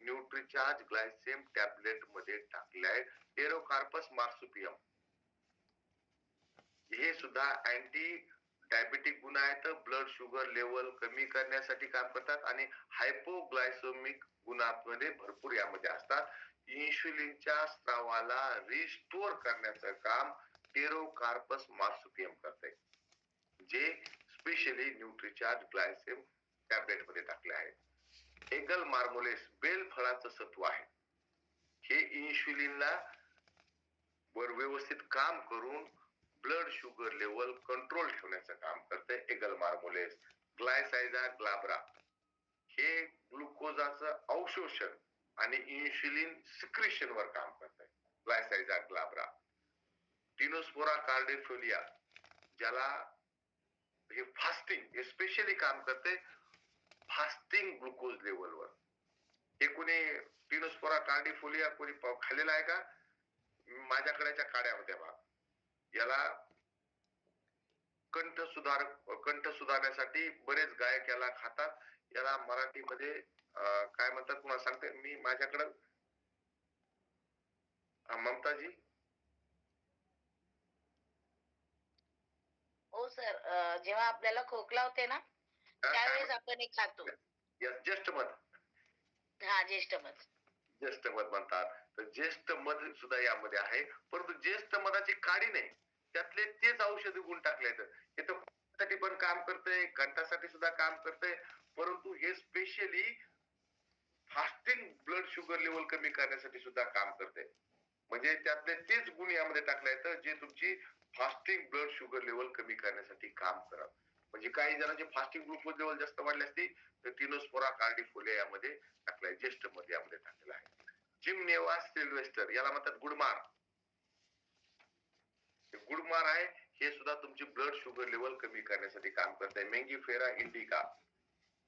न्यूट्रिचार्ज ग्लायसेम टॅबलेट मध्ये टाकले आहेत. एरोकार्पस मार्सुपियम हे सुद्धा अँटी डायबेटिक गुण आहेत, ब्लड शुगर लेवल कमी करण्यासाठी काम करतात आणि हायपोग्लायसेमिक गुणांमध्ये भरपूर यामध्ये असतात. इन्शुलिनच्या स्त्रावाला रिस्टोर करण्याचं काम एरोकार्पस मार्सुपियम करते, जे स्पेशली न्यूट्रिचार्ज ग्लायसेम टॅबलेट मध्ये टाकले आहे. एगल मार्मोलेस बेल फळाचं सत्व आहे, हे इन्शुलिनला वर व्यवस्थित काम करून ब्लड शुगर लेवल कंट्रोल ठेवण्याचं काम करते. एगल मार्मोलेस. ग्लायसायझा ग्लाब्रा हे ग्लुकोजाचं अवशोषण आणि इन्शुलिन सिक्रेशन वर काम करते. ग्लायसायझा ग्लाब्रा. टिनोस्पोरा कार्डिफोलिया, ज्याला हे फास्टिंग स्पेशली काम करते, फास्टिंग ग्लुकोज लेवलवर. हे कोणी टिनोस्पोरा कार्डिफोलिया कोणी खाल्लेला आहे का? माझ्याकडेच्या काड्या होत्या बा, याला कंठ सुधारण्यासाठी बरेच गायक याला खातात. याला मराठीमध्ये काय म्हणतात तुम्हाला सांगते मी माझ्याकडं. ममताजी. हो सर, जेव्हा आपल्याला खोकला होते ना त्यावेळेस आपण हे खातो. ज्येष्ठ मध. हा, ज्येष्ठ मध. ज्येष्ठ मध म्हणतात. तर ज्येष्ठ मध सुद्धा यामध्ये आहे, परंतु ज्येष्ठ मधाची काडी नाही, त्यातले तेच औषधी गुण टाकले हे तर साठी पण काम करतंय, कंठासाठी सुद्धा काम करतंय, परंतु हे specially fasting blood sugar level कमी करण्यासाठी सुद्धा काम करते. म्हणजे त्यातले तेच गुण यामध्ये टाकले आहेत जे तुमची फास्टिंग ब्लड शुगर लेवल कमी करण्यासाठी काम करत. म्हणजे काही जणांचे फास्टिंग ग्लुकोज लेवल जास्त वाढले असते तर टिनोस्पोरा कार्डिफोलिया यामध्ये टाकलाय, ज्येष्ठ मध्ये यामध्ये टाकलेला आहे. जिमनेवा सिल्वेस्टर याला म्हणतात गुडमार. गुडमार आहे, हे सुद्धा तुमची ब्लड शुगर लेवल कमी करण्यासाठी काम करत आहे. मेंगीफेरा इंडिका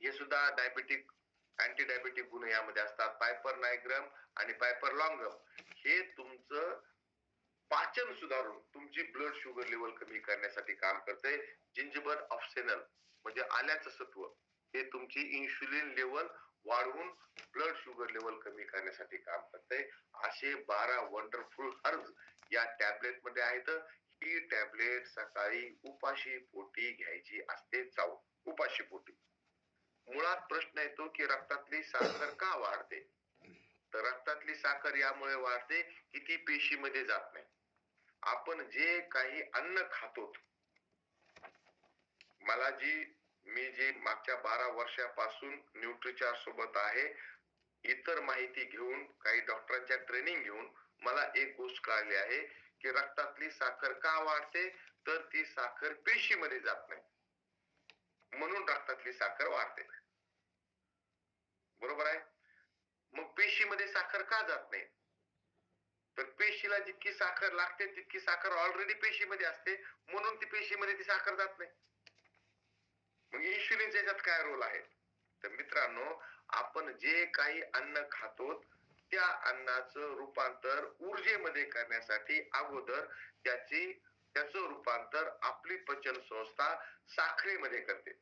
हे सुद्धा डायबेटिक अँटी डायबेटिक गुण यामध्ये असतात. पायपर नायग्रम आणि पायपर लॉंगम हे तुमचं पाचन सुधारून तुमची ब्लड शुगर लेवल कमी करण्यासाठी काम करते. जिंजबर ऑप्शनल म्हणजे आल्याचं सत्व हे तुमची इन्शुलिन लेवल वाढवून ब्लड शुगर लेवल कमी करण्यासाठी काम करते. असे 12 वंडरफुल हर्ब्स या टॅबलेट मध्ये आहेत. ही टॅबलेट सकाळी उपाशी पोटी घ्यायची असते, चावून उपाशी पोटी. मुळात प्रश्न येतो की रक्तातली साखर का वाढते, तर रक्तातली साखर यामुळे वाढते की ती पेशीमध्ये जात नाही. आपण जे काही अन्न खातो, मी जे मागच्या 12 वर्षापासून न्यूट्रिचार्ट सोबत आहे, इतर माहिती घेऊन काही डॉक्टरांच्या ट्रेनिंग घेऊन मला एक गोष्ट कळली आहे की रक्तातली साखर का वाढते, तर ती साखर पेशीमध्ये जात नाही म्हणून रक्तातली साखर वाढते. बरोबर आहे. मग पेशीमध्ये साखर का जात नाही, तर पेशीला जितकी साखर लागते तितकी साखर ऑलरेडी पेशीमध्ये असते म्हणून ती पेशीमध्ये ती साखर जात नाही. मग इन्शुलिनचा याच्यात काय रोल आहे, तर मित्रांनो आपण जे काही अन्न खातो त्या अन्नाचं रूपांतर ऊर्जेमध्ये करण्यासाठी अगोदर त्याचं रूपांतर आपली पचन संस्था साखरेमध्ये करते.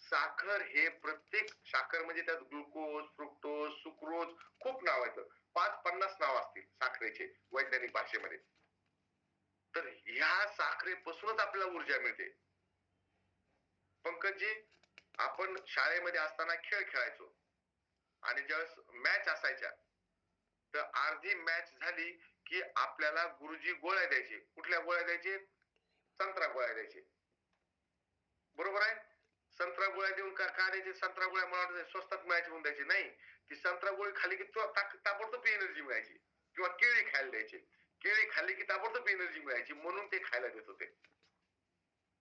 साखर हे प्रत्येक साखर म्हणजे त्यात ग्लुकोज, फ्रुक्टोज, सुक्रोज खूप नाव आहेत, 5-50 नाव असतील साखरेचे वैज्ञानिक भाषेमध्ये. तर ह्या साखरेपासूनच आपल्याला ऊर्जा मिळते. पंकजी, आपण शाळेमध्ये असताना खेळ खेळायचो आणि ज्यावेळेस मॅच असायच्या तर अर्धी मॅच झाली की आपल्याला गुरुजी गोळ्या द्यायचे. कुठल्या गोळ्या द्यायचे? संत्रा गोळ्या द्यायचे. बरोबर आहे. संत्रा गोळ्या देऊन का द्यायचे? संत्रा गोळ्या मला स्वस्तात मॅच होऊन द्यायची नाही, ती संत्रा गोळी खाली की ताबडतोब एनर्जी मिळायची. किंवा केळी खायला द्यायची, केळी खाल्ली की ताबडतोब एनर्जी मिळायची म्हणून ते खायला देत होते.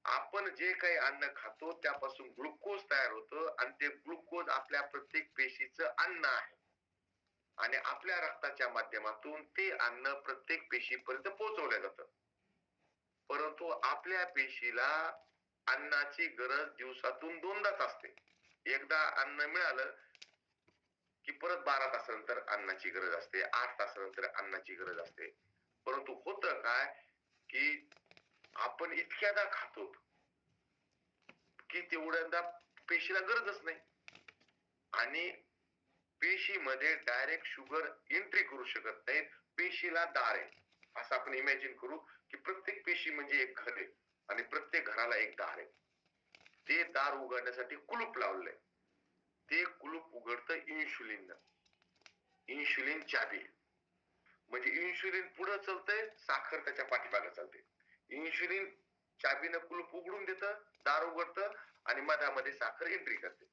आपण जे काही अन्न खातो त्यापासून ग्लुकोज तयार होतं आणि ते ग्लुकोज आपल्या प्रत्येक पेशीचं अन्न आहे आणि आपल्या रक्ताच्या माध्यमातून ते अन्न प्रत्येक पेशीपर्यंत पोहोचवलं जातं. परंतु आपल्या पेशीला अन्नाची गरज दिवसातून 2दाच असते. एकदा अन्न मिळालं की परत 12 तासानंतर अन्नाची गरज असते, 8 तासानंतर अन्नाची गरज असते. परंतु होतं काय की आपण इतक्यादा खातो की तेवढ्यांदा पेशीला गरजच नाही आणि पेशीमध्ये डायरेक्ट शुगर एंट्री करू शकत नाहीत. पेशीला दार आहे असं आपण इमॅजिन करू की प्रत्येक पेशी म्हणजे एक घर आहे आणि प्रत्येक घराला एक दार आहे. ते दार उघडण्यासाठी कुलूप लावलंय. ते कुलूप उघडतं इन्शुलिन. इन्शुलिन चाबी. म्हणजे इन्शुलिन पुढे चालतंय, साखर त्याच्या पाठीमागे चालते. इन्शुलिन चाबीनं कुलूप उघडून देतं, दार उघडतं आणि मधामध्ये साखर एंट्री करते.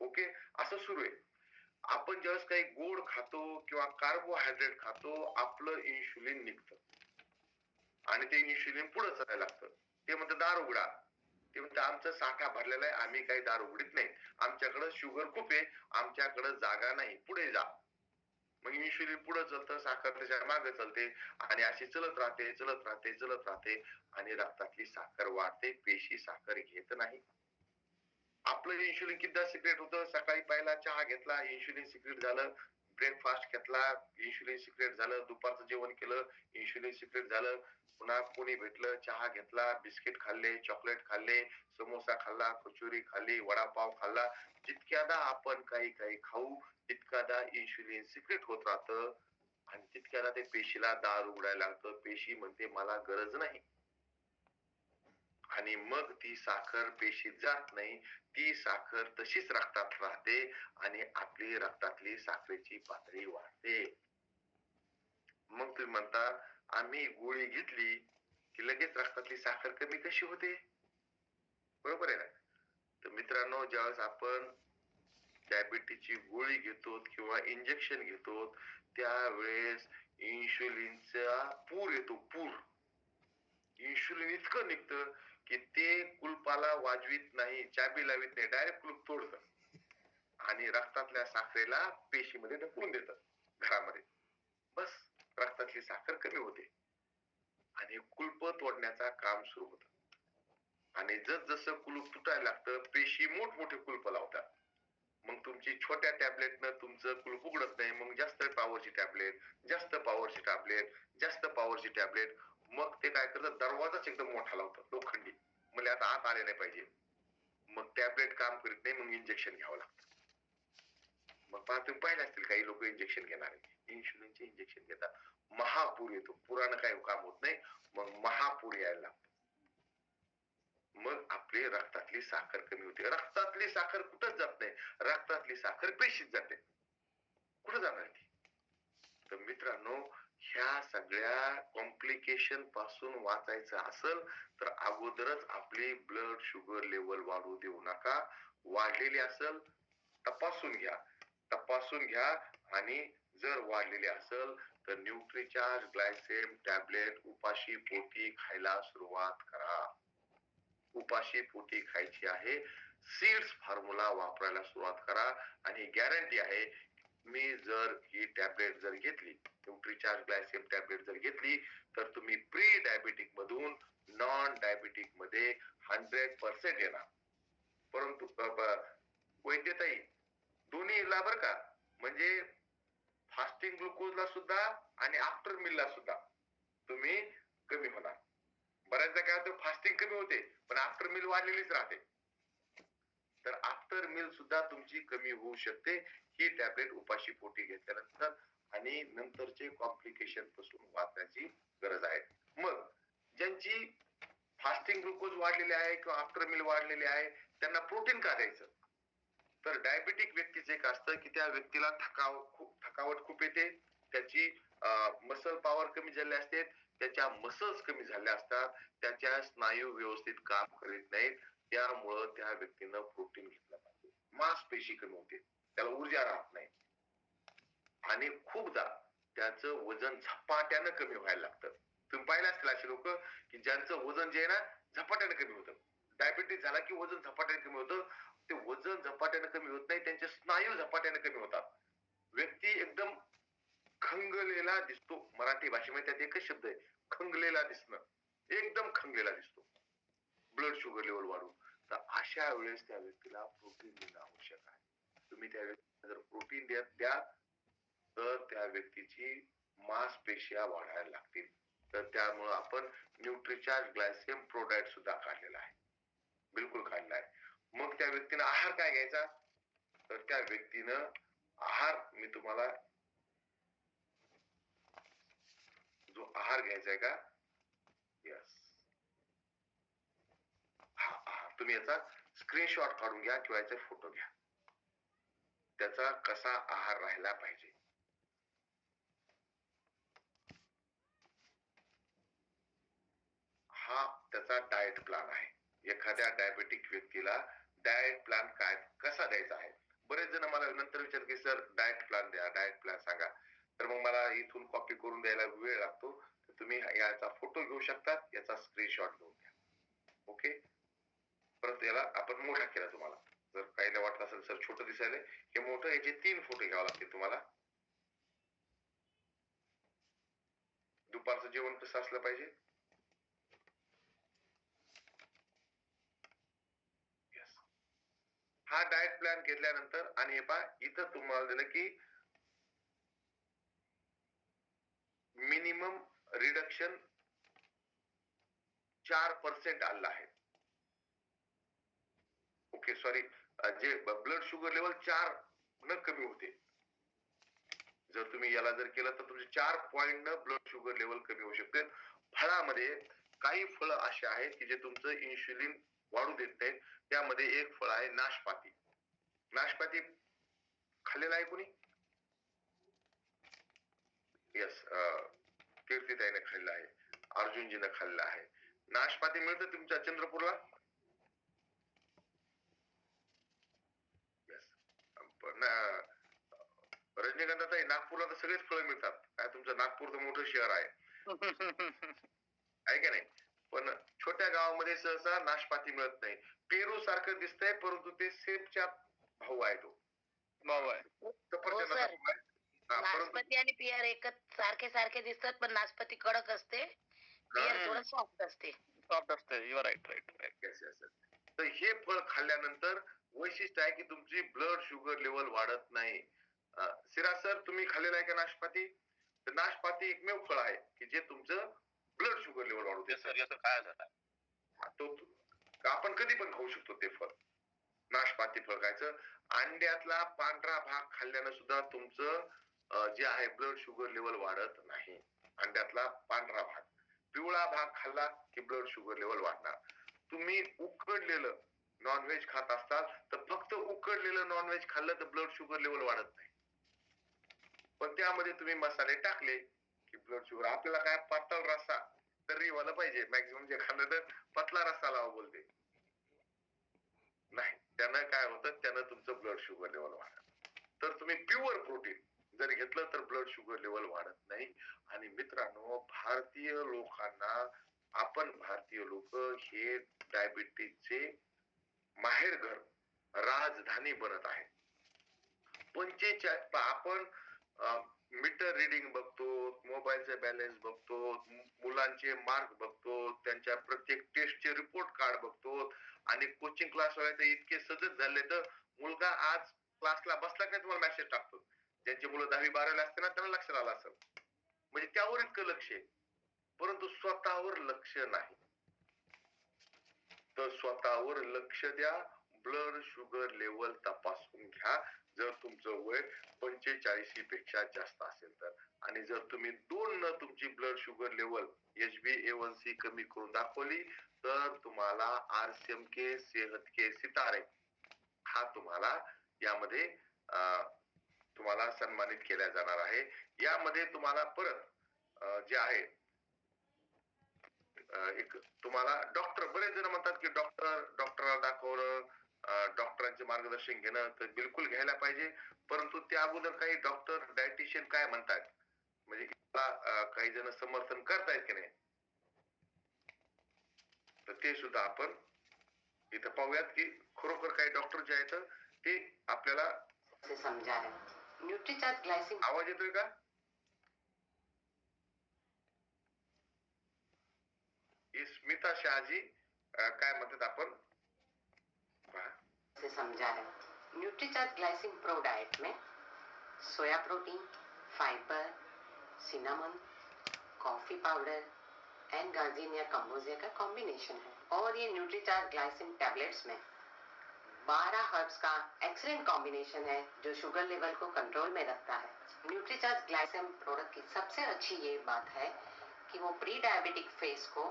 ओके, असं सुरू आहे. आपण ज्यावेळेस काही गोड खातो किंवा कार्बोहायड्रेट खातो आपलं इन्शुलिन निघतं आणि ते इन्शुलिन पुढे चालायला लागतं. ते म्हणतं दार उघडा. ते म्हणतं आमचं साठा भरलेला आहे, आम्ही काही दार उघडीत नाही, आमच्याकडे शुगर खूप आहे, आमच्याकडे जागा नाही, पुढे जा. मग इन्शुलिन पुढे चालतं, साखर त्याच्या मागे चालते आणि अशी चलत राहते आणि रक्तातली साखर वाढते. पेशी साखर घेत नाही. आपलं इन्शुलिन किती सिक्रेट होतं, सकाळी पहिला चहा घेतला इन्शुलिन सिक्रेट झालं, ब्रेकफास्ट घेतला इन्शुलिन सिक्रेट झालं, दुपारचं जेवण केलं इन्शुलिन सिक्रेट झालं, पुन्हा कोणी भेटलं, चहा घेतला, बिस्किट खाल्ले, चॉकलेट खाल्ले, समोसा खाल्ला, कचोरी खाल्ली, वडापाव खाल्ला. जितक्यादा आपण काही काही खाऊ तितक्यादा इन्शुलिन सिक्रेट होत राहतं आणि तितक्यादा ते पेशीला दार उघडायला लागतं. पेशी म्हणते मला गरज नाही आणि मग ती साखर पेशीत जात नाही. ती साखर तशीच रक्तात राहते आणि आपली रक्तातली साखरेची पातळी वाढते. मग तुम्ही म्हणता आम्ही गोळी घेतली की लगेच रक्तातली साखर कमी कशी होते? बरोबर आहे ना? तर मित्रांनो, ज्यावेळेस आपण डायबिटीजची गोळी घेतो किंवा इंजेक्शन घेतो त्यावेळेस इन्शुलिनचा पूर येतो. पूर इन्शुलिन इतकं निघतं की ते कुलपाला वाजवीत नाही, चाबी लावित नाही, डायरेक्ट कुलूप तोडतं आणि रक्तातल्या साखरेला पेशीमध्ये ढकलून देतात घरामध्ये. बस रक्तातली साखर कमी होते आणि कुलप तोडण्याचा काम सुरू होतं. आणि जसं कुलूप तुटायला लागतं पेशी मोठमोठे कुलप लावतात. मग तुमची छोट्या टॅबलेटनं तुमचं कुलूप उघडत नाही. मग जास्त पॉवरची टॅबलेट, जास्त पॉवरची टॅबलेट, जास्त पॉवरची टॅबलेट. मग ते काय करतात दरवाजाच एकदम मोठा लावतात लोखंडी. म्हणजे आता आत आले नाही पाहिजे. मग टॅबलेट काम करीत नाही, मग इंजेक्शन घ्यावं लागतं. मग तुम्ही पाहिले असतील काही लोक इंजेक्शन घेणारे इन्शुलिनचे इंजेक्शन घेतात. महापूर येतो. पुरानं काही काम होत नाही, मग महापूर यायला लागतो. मग आपली रक्तातली साखर कमी होते. रक्तातली साखर कुठंच जात नाही, रक्तातली साखर पेशीत जाते. कुठं जाणार ती? तर मित्रांनो, ह्या सगळ्या कॉम्प्लिकेशन पासून वाचायचं असेल तर अगोदरच आपली ब्लड शुगर लेवल वाढू देऊ नका. वाढलेली असेल तपासून घ्या, तपासून घ्या आणि जर वाढलेली असेल तर न्यूट्रीचार्ज ग्लायसेम टॅबलेट उपाशी पोटी खायला सुरुवात करा. उपाशी पोटी खायची आहे. सीड्स फॉर्म्युला वापरायला सुरुवात करा आणि गॅरंटी आहे मी जर ही टॅबलेट जर घेतली, न्यूट्रीचार्ज ग्लायसेम टॅबलेट जर घेतली तर तुम्ही प्री डायबिटिक मधून नॉन डायबिटिक मध्ये 100% येणार. परंतु वैद्यताई दोन्हीला बर का, म्हणजे फास्टिंग ग्लुकोजला सुद्धा आणि आफ्टर मीलला सुद्धा तुम्ही कमी होणार. बऱ्याचदा काय होतं फास्टिंग कमी होते पण आफ्टर मील वाढलेलीच राहते. तर आफ्टर मील सुद्धा तुमची कमी होऊ शकते ही टॅबलेट उपाशी पोटी घेतल्यानंतर आणि नंतरचे कॉम्प्लिकेशन पासून वाचण्याची गरज आहे. मग ज्यांची फास्टिंग ग्लुकोज वाढलेले आहे किंवा आफ्टर मील वाढलेले आहे त्यांना प्रोटीन का द्यायचं? तर डायबिटिक व्यक्तीचे एक असतं की त्या व्यक्तीला थकावट खूप येते, त्याची मसल पॉवर कमी झाली असते, त्याच्या मसल्स कमी झाल्या असतात, त्याच्या स्नायू व्यवस्थित काम करीत नाहीत. त्यामुळं त्या व्यक्तीनं प्रोटीन घेतलं पाहिजे. मांसपेशी कमी होते, त्याला ऊर्जा राहत नाही आणि खूपदा त्याचं वजन झपाट्यानं कमी व्हायला लागतं. तुम्ही पाहिलं असतील असे लोक की ज्यांचं वजन जे आहे ना झपाट्यानं कमी होतं. डायबिटीस झाला की वजन झपाट्याने कमी होतं. ते वजन झपाट्याने कमी होत नाही, त्यांचे स्नायू झपाट्याने कमी होतात. व्यक्ती एकदम खंगलेला दिसतो. मराठी भाषेमध्ये त्यात एकच शब्द आहे, खंगलेला दिसणं. एकदम खंगलेला दिसतो ब्लड शुगर लेवल वाढून. तर अशा वेळेस त्या व्यक्तीला प्रोटीन देणं आवश्यक आहे. तुम्ही त्या व्यक्तीला जर प्रोटीन द्या तर त्या व्यक्तीची मांसपेशिया वाढायला लागतील. तर त्यामुळे आपण न्यूट्रीचार्ज ग्लायसेम प्रोडाक्ट सुद्धा काढलेला आहे, बिलकुल काढला आहे. मग त्या व्यक्तीनं आहार काय घ्यायचा? तर त्या व्यक्तीनं आहार मी तुम्हाला जो आहार घ्यायचा आहे का, यस, हा आहार तुम्ही याचा स्क्रीनशॉट काढून घ्या किंवा याचा फोटो घ्या. त्याचा कसा आहार राहिला पाहिजे. हा त्याचा डाएट प्लॅन आहे. एखाद्या डायबेटिक व्यक्तीला डाएट प्लॅन काय कसा द्यायचा आहे. बरेच जण मला नंतर विचारतात की सर डाएट प्लॅन द्या, डाएट प्लॅन सांगा. तर मग मला इथून कॉपी करून द्यायला वेळ लागतो. तुम्ही याचा फोटो घेऊ शकता, याचा स्क्रीनशॉट घेऊन घ्या. ओके. परत याला आपण मोठा केला तुम्हाला जर काही वाटत असेल सर छोटं दिसायला, हे मोठं, याचे 3 फोटो घ्यावे लागतील तुम्हाला. दुपारचं जेवण कसं असलं पाहिजे, हा डाएट प्लॅन घेतल्यानंतर आणि हे पहा इथं तुम्हाला दिलं की मिनिमम रिडक्शन 4% आलेलं आहे. ओके सॉरी, जे ब्लड शुगर लेवल 4 न कमी होते. जर तुम्ही याला जर केलं तर तुमचे 4 पॉइंट न ब्लड शुगर लेवल कमी होऊ शकते. फळामध्ये काही फळं अशी आहेत की जे तुमचं इन्शुलिन वाढू देत नाहीत. त्यामध्ये एक फळ आहे नाशपाती. नाशपाती खाल्लेला आहे कोणी? येस, कीर्तीताईने खाल्लं आहे, अर्जुनजीने खाल्लं आहे. नाशपाती मिळतं तुमच्या चंद्रपूरला? येस. रजनीकांताताई, नागपूरला तर सगळेच फळं मिळतात. काय तुमचं नागपूर तर मोठं शहर आहे आहे का नाही? पण छोट्या गावामध्ये सहसा नाशपाती मिळत नाही. पेरू सारखं दिसतंय परंतु ते सेबच्या भाऊ आहे तो. भाऊ आहे. सफरचंदाचा सर. भाऊ आहे. परंतु नाशपती आणि पियर एकच सारखे सारखे दिसतात, पण नाशपती कडक असते, पियर थोडं सॉफ्ट असते. सॉफ्ट असते. You are right right. yes, yes, yes. तर हे फळ खाल्ल्यानंतर वैशिष्ट्य आहे की तुमची ब्लड शुगर लेवल वाढत नाही. सिराज सर, तुम्ही खाल्लेला आहे का नाशपाती? तर नाशपाती एकमेव फळ आहे की जे तुमचं ब्लड शुगर लेवल वाढवते. येस सर काय झालं? आपण कधी पण खाऊ शकतो ते फळ. नाशपाती फळ खायचं. अंड्यातला पांढरा भाग खाल्ल्यानं सुद्धा तुमचं जे आहे ब्लड शुगर लेवल वाढत नाही. अंड्यातला पांढरा भाग. पिवळा भाग खाल्ला की ब्लड शुगर लेवल वाढणार. तुम्ही उकडलेलं नॉनव्हेज खात असताल तर फक्त उकडलेलं नॉनव्हेज खाल्लं तर ब्लड शुगर लेवल वाढत नाही. पण त्यामध्ये तुम्ही मसाले टाकले की ब्लड शुगर, आपल्याला काय पातळ रस्सा तर्री वाला पाहिजे. मॅक्झिमम जे खाल्लं तर पतला रस्सा लावा बोलते. नाही, त्यानं काय होतं, त्यानं तुमचं ब्लड शुगर लेवल वाढत. तर तुम्ही प्युअर प्रोटीन जर घेतलं तर ब्लड शुगर लेवल वाढत नाही. आणि मित्रांनो, भारतीय लोकांना, आपण भारतीय लोक हे डायबिटीजचे माहेरघर, राजधानी बनत आहे. 45 आपण मीटर रिडिंग बघतो, मोबाईलचे बॅलन्स बघतो, मुलांचे मार्क बघतो, त्यांच्या प्रत्येक टेस्टचे रिपोर्ट कार्ड बघतो. आणि कोचिंग क्लास वाले तर इतके सजग झाले तर मुलगा आज क्लासला बसला की तुम्हाला मेसेज टाकतो. ज्यांची मुलं 10वी-12वी असते ना त्यांना लक्षात आलं असेल. म्हणजे त्यावर इतकं लक्ष आहे, परंतु स्वतःवर लक्ष नाही. तर स्वतःवर लक्ष द्या. ब्लड शुगर लेवल तपासून घ्या. जर तुमचं वय 45 पेक्षा जास्त असेल तर. आणि जर तुम्ही 2 न तुमची ब्लड शुगर लेवल HbA1c कमी करून दाखवली तर तुम्हाला RCMK सेहत के सितारे हा तुम्हाला यामध्ये तुम्हाला सन्मानित केल्या जाणार आहे. यामध्ये तुम्हाला परत जे आहे एक तुम्हाला डॉक्टर, बरेच जण म्हणतात की डॉक्टरला दाखवणं, डॉक्टरांचे मार्गदर्शन घेणं, तर बिलकुल घ्यायला पाहिजे. परंतु त्या अगोदर काही डॉक्टर, डायटिशियन काय म्हणतात, म्हणजे काही जण समर्थन करतायत की नाही, तर ते सुद्धा आपण इथं पाहूयात की खरोखर काही डॉक्टर जे आहेत ते आपल्याला समजा है. Nutricharge Glycine. आवाज येतोय का? स्मिता शहाजी काय म्हणतात आपण से समझा है. न्यूट्रीचार्ज ग्लाइसिन प्रो डाइट में soya protein, fibre, cinnamon, coffee powder and garcinia cambogia का कॉम्बिनेशन है. और ये न्यूट्रीचार्ज ग्लाइसिन टैबलेट्स में 12 हर्ब्स का एक्सीलेंट कॉम्बिनेशन है जो शुगर लेवल को कंट्रोल में रखता है. न्यूट्रीचार्ज ग्लाइसिन प्रोडक्ट की सबसे अच्छी ये बात है कि वो प्री डायबिटिक फेज को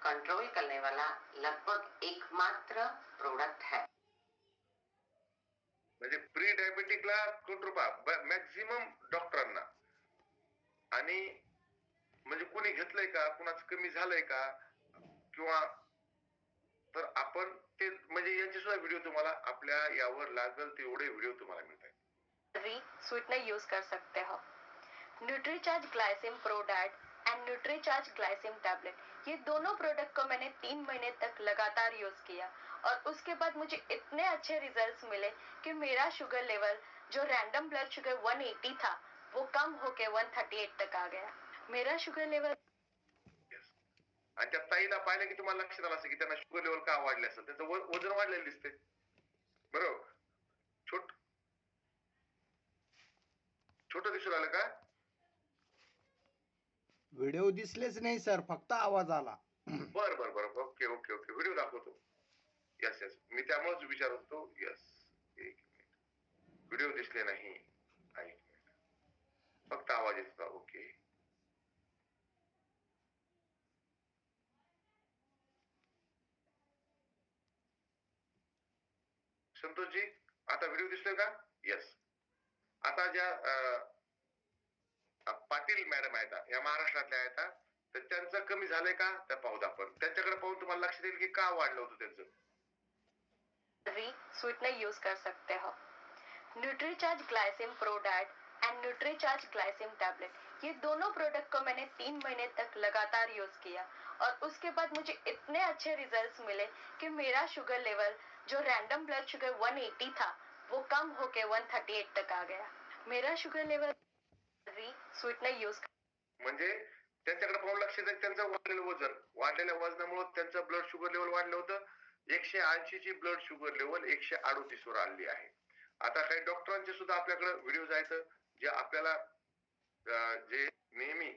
कंट्रोल करने वाला लगभग एकमात्र प्रोडक्ट है. म्हणजे प्री डायबिटिकला कंट्रोल मॅक्झिमम डॉक्टरांना. आणि म्हणजे कोणी घेतलंय का, कुणाचं कमी झालंय का, किंवा तर आपण ते म्हणजे यांचे सुद्धा व्हिडिओ तुम्हाला आपल्या यावर लागल तेवढे व्हिडिओ तुम्हाला मिळतात. स्वीटनर यूज कर सकते हो. Nutricharge glycine Pro Diet and Nutricharge glycine tablet, ये दोनों प्रोडक्ट को मैंने 3 महीने तक लगातार यूज किया और उसके बाद मुझे इतने अच्छे रिजल्ट्स मिले कि मेरा शुगर लेवल जो रैंडम ब्लड शुगर 180 था वो कम होके 138 तक आ गया. मेरा शुगर लेवल. आणि त्या ताईला पाहिलं की तुम्हाला लक्षात आलं असेल की त्यांना शुगर लेवल का वाढले असेल, त्यांचं वजन वाढलेलं दिसते. बरोबर, छोट दिसून आलं का? व्हिडिओ दिसलेच नाही सर, फक्त आवाज आला. बर बर बर ओके ओके ओके व्हिडिओ दाखवतो. यस यस मी त्यामुळेच विचारत होतो. यस एक व्हिडिओ दिसले नाही. एक मिनिट. फक्त आवाज येत होता. ओके संतोषजी आता व्हिडिओ दिसतोय का? यस. आता ज्या पाटील मॅडम आहेत या महाराष्ट्रातल्या आहेत तर त्यांचं कमी झालंय का त्या पाहूत आपण. त्यांच्याकडे पाहून तुम्हाला लक्षात येईल की का वाढलं होतं त्यांचं. स्वीटनर यूज कर सकते हो. Nutricharge Glycem Pro Diet and Nutricharge Glycem tablet, ये दोनों प्रोडक्ट को मैंने 3 महीने तक लगातार यूज किया और उसके बाद मुझे इतने अच्छे रिजल्ट्स मिले कि मेरा शुगर लेवल जो रैंडम ब्लड शुगर 180 था वो कम होके 138 तक आ गया. मेरा शुगर लेवल स्वीटनर यूज म्हणजे त्यांच्याकडे पाहून लक्षात येईल त्यांचं वाढलेलं वजन, वाढलेल्या वजनामुळे त्यांचं ब्लड शुगर लेवल वाढलं होतं. 180 ची ब्लड शुगर लेवल 138 वर आली आहे. आता काही डॉक्टरांचे सुद्धा आपल्याकडे व्हिडिओज आहेत जे आपल्याला जे नेहमी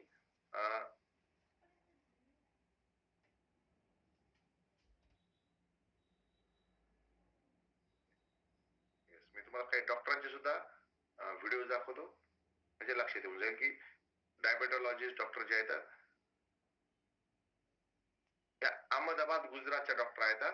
मी तुम्हाला काही डॉक्टरांचे सुद्धा व्हिडिओ दाखवतो म्हणजे लक्षात येऊन जाईल की डायबेटोलॉजिस्ट डॉक्टर जे आहेत त्या अहमदाबाद गुजरातच्या डॉक्टर आहेत.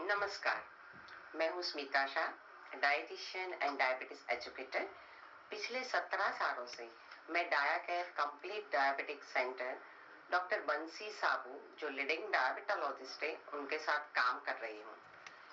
नमस्कार, मैं हूँ Smita Shah, dietitian and diabetes educator. पिछले 17 सालों से मैं Dia care complete diabetic centre doctor Bansi Saboo जो लीडिंग डायबिटोलॉजिस्ट है उनके साथ काम कर रही हूँ.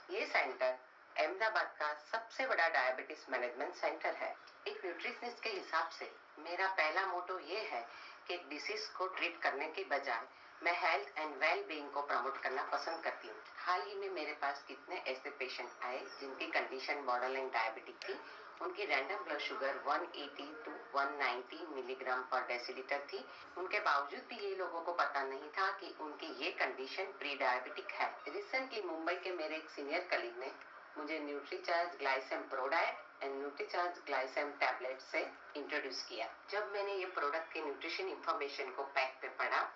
ये सेंटर अहमदाबाद का सबसे बड़ा डायबिटीज मैनेजमेंट सेंटर है. एक न्यूट्रिशनिस्ट के हिसाब से मेरा पहला मोटो ये है कि एक डिसीज को ट्रीट करने की बजाय मैं हेल्थ एंड वेल बीइंग को प्रमोट करना पसंद करती हूँ. हाल ही में मेरे पास कितने ऐसे पेशेंट आए जिनकी कंडीशन बॉर्डरलाइन डायबिटिक थी. उनकी random blood sugar 180 to 190 milligram per decilitre थी. उनके बावजूद भी ये लोगों को पता नहीं था कि उनकी ये कंडीशन प्री डायबिटिक है. रिसेंटली मुंबई के मेरे एक सीनियर कलीग ने मुझे Nutricharge Glycem Pro Diet and Nutricharge Glycem tablet से इंट्रोड्यूस किया. जब मैंने ये प्रोडक्ट के न्यूट्रिशन इंफॉर्मेशन को पैक पे पढ़ा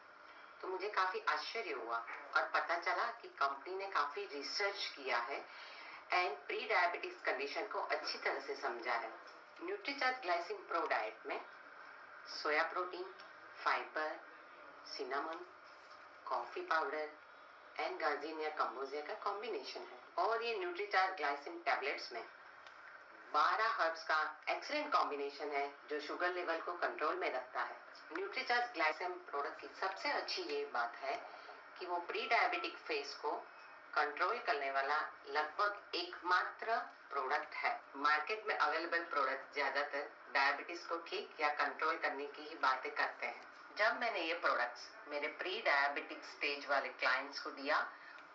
तो मुझे काफी आश्चर्य हुआ और पता चला कि कंपनी ने काफी रिसर्च किया है एंड प्री डायबिटीज कंडीशन को अच्छी तरह से समझा है. न्यूट्रीचार्ज ग्लाइसिम प्रो डाइट में soya protein, fibre, cinnamon, coffee powder and garcinia cambogia का कॉम्बिनेशन है. और ये न्यूट्रीचार्ज ग्लाइसिम टैबलेट्स में 12 हर्ब्स का एक्सीलेंट कॉम्बिनेशन है जो शुगर लेवल को कंट्रोल में रखता है. न्यूट्रीचार्ज ग्लाइसेम प्रोडक्ट की सबसे अच्छी ये बात है कि वो प्री डायबिटिक फेज को कंट्रोल करने वाला लगभग एकमात्र प्रोडक्ट है. मार्केट में अवेलेबल प्रोडक्ट ज्यादातर डायबिटीज को ठीक या कंट्रोल करने की ही बातें करते हैं. जब मैंने ये प्रोडक्ट्स मेरे प्री डायबिटिक स्टेज वाले क्लाइंट्स को दिया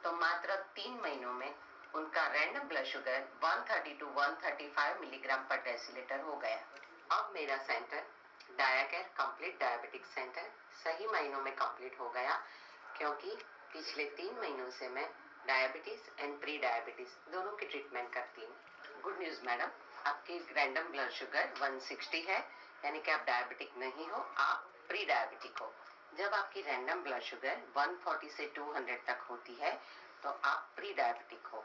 तो मात्र 3 महीनों में उनका random blood sugar 130 to 135 milligram per decilitre हो गया. अब मेरा centre Dia care complete diabetic centre सही महीनों में कंप्लीट हो गया क्योंकि पिछले 3 महीनों से मैं डायबिटीज एंड प्री डायबिटीज दोनों की ट्रीटमेंट करती हूँ. गुड न्यूज मैडम, आपकी रैंडम ब्लड शुगर 160 है यानी कि आप डायबिटिक नहीं हो, आप प्री डायबिटिक हो. जब आपकी रैंडम ब्लड शुगर 140 से 200 तक होती है तो आप प्री डायबिटिक हो.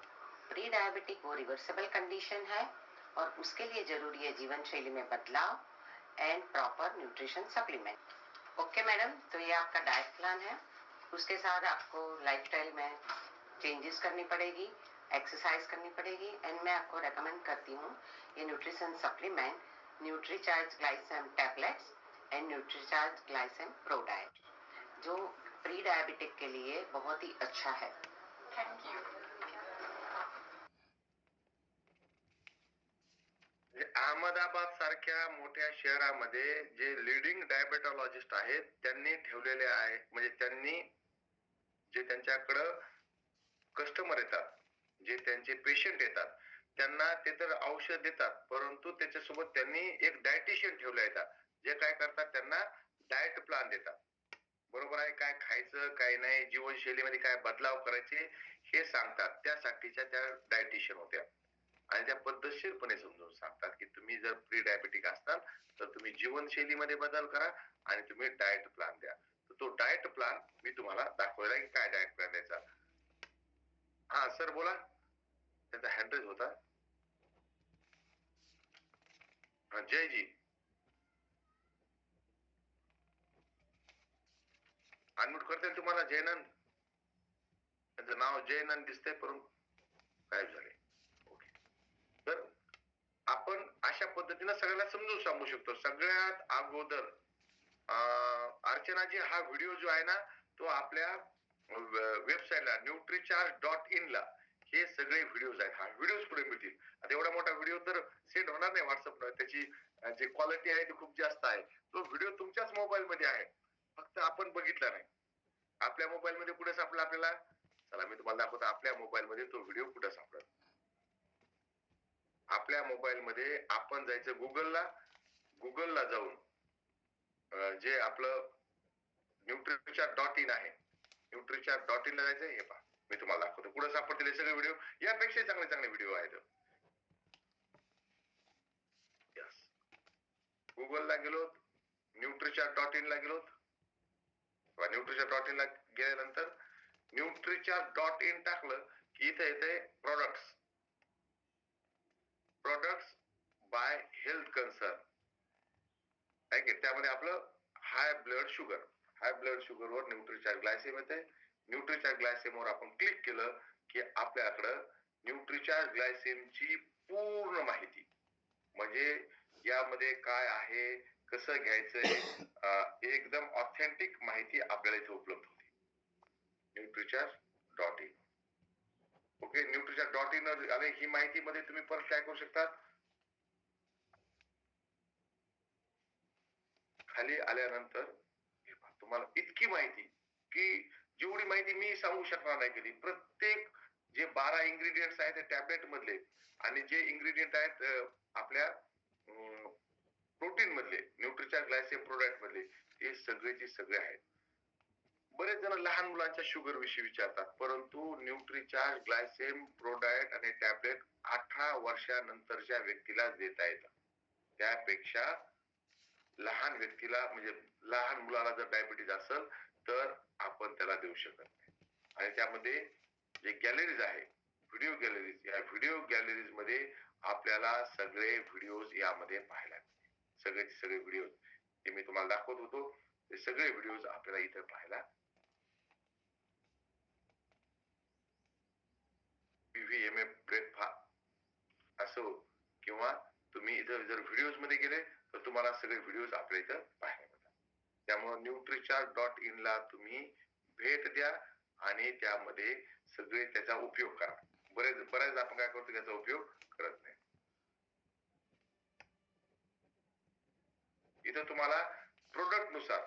प्री डायबिटिक वो रिवर्सिबल कंडीशन है और उसके लिए जरूरी है जीवन शैली में बदलाव end proper nutrition supplement. Okay madam, तो ये आपका डाइट प्लान है. उसके साथ आपको लाइफस्टाइल में चेंजेस करनी पड़ेगी, एक्सरसाइज करनी पड़ेगी एंड मैं आपको रेकमेंड करती हूँ ये nutrition supplement Nutricharge Glycem tablets and Nutricharge Glycem Pro Diet जो प्री डायबिटिक के लिए बहुत ही अच्छा है. Thank you. अहमदाबाद सारख्या मोठ्या शहरामध्ये जे लीडिंग डायबेटोलॉजिस्ट आहेत त्यांनी ठेवलेले आहे म्हणजे त्यांनी जे त्यांच्याकडं कस्टमर येतात, जे त्यांचे पेशंट येतात त्यांना ते तर औषध देतात परंतु त्याच्यासोबत त्यांनी एक डायटिशियन ठेवला येतात जे काय करतात त्यांना डाएट प्लान देतात. बरोबर आहे, काय खायचं काय नाही, जीवनशैलीमध्ये काय बदलाव करायचे हे सांगतात. त्यासाठीच्या त्या डायटिशियन होत्या आणि त्या पद्धतशीरपणे समजून सांगतात की तुम्ही जर प्री डायबेटिक असाल तर तुम्ही जीवनशैलीमध्ये बदल करा आणि तुम्ही डाएट प्लॅन द्या. तर तो डाएट प्लॅन मी तुम्हाला दाखवला की काय डाएट प्लॅन द्यायचा. हा सर बोला, त्यांचा हँडरेज होता. हा जयजी अनम्यूट करतील तुम्हाला. जयनंद, त्यांचं नाव जयनंद दिसतंय परंतु गायब झाले. ओके, तर आपण अशा पद्धतीने सगळ्यांना समजून सांगू शकतो. सगळ्यात अगोदर अर्चनाजी हा व्हिडिओ जो आहे ना तो आपल्या वेबसाईटला nutrichart.in ला हे सगळे व्हिडिओज आहेत. हा व्हिडिओज पुढे मिळतील. आता एवढा मोठा व्हिडिओ तर सेंड होणार नाही व्हॉट्सअपला, त्याची जी क्वालिटी आहे ती खूप जास्त आहे. तो व्हिडिओ तुमच्याच मोबाईल मध्ये आहे, फक्त आपण बघितला नाही. आपल्या मोबाईल मध्ये कुठे सापडला आपल्याला? चला मी तुम्हाला दाखवतो आपल्या मोबाईल मध्ये तो व्हिडिओ कुठे सापडला. आपल्या मोबाईल मध्ये आपण जायचं गुगलला जाऊन जे आपलं nutrichart.in आहे, nutrichart.in ला जायचं. हे पहा मी तुम्हाला दाखवतो कुठे सापडतील हे सगळे व्हिडिओ. यापेक्षा चांगले चांगले व्हिडिओ आहेत. यस, गुगलला गेलो, nutrichart.in ला गेलो. nutrichart.in ला गेल्यानंतर nutrichart.in टाकलं की इथे येते प्रोडक्ट्स बाय हेल्थ कन्सर्न आहे की. त्यामध्ये आपलं हाय ब्लड शुगर वर न्यूट्रिचार्ज ग्लायसेम येते. न्यूट्रिचार्ज ग्लायसेम वर आपण क्लिक केलं की आपल्याकडं न्यूट्रिचार्ज ग्लायसेमची पूर्ण माहिती, म्हणजे यामध्ये काय आहे, कसं घ्यायचंय, एकदम ऑथेंटिक माहिती आपल्याला इथे उपलब्ध होती. nutrichart.in. ओके, nutrichart.in आले. ही माहिती मध्ये तुम्ही परत काय करू शकता, खाली आल्यानंतर तुम्हाला इतकी माहिती की जेवढी माहिती मी सांगू शकणार नाही कधी. प्रत्येक जे 12 इन्ग्रेडियंट्स आहेत टॅबलेट मधले आणि जे इन्ग्रेडियंट आहेत आपल्या प्रोटीन मधले, न्यूट्रिचार्ज ग्लायसेम प्रोडक्ट मधले, ते सगळेचे सगळे आहेत. बरेच जण लहान मुलांच्या शुगर विषयी विचारतात, परंतु न्यूट्रिचार्ज ग्लायसेम प्रोडक्ट आणि टॅबलेट 18 वर्षानंतरच्या व्यक्तीला देता येतात. त्यापेक्षा लहान व्यक्तीला म्हणजे लहान मुलाला जर डायबिटीज असेल तर आपण त्याला देऊ शकत नाही. आणि त्यामध्ये जे गॅलरीज आहे, व्हिडिओ गॅलरीज, या व्हिडिओ गॅलरीज मध्ये आपल्याला सगळे व्हिडिओज यामध्ये पाहायला मिळतील. सगळे व्हिडिओ ते मी तुम्हाला दाखवत होतो, ते सगळे व्हिडिओज आपल्याला इथे पाहायला. PVMA ब्रेकफास्ट असो किंवा तुम्ही इथं जर व्हिडिओज मध्ये गेले तर तुम्हाला सगळे व्हिडिओज आपल्या इथं पाहायला मिळतात. त्यामुळे nutrichart.in ला तुम्ही भेट द्या आणि त्यामध्ये सगळे त्याचा उपयोग करा. बऱ्याच आपण काय करतो त्याचा उपयोग करत नाही. इथं तुम्हाला प्रोडक्ट नुसार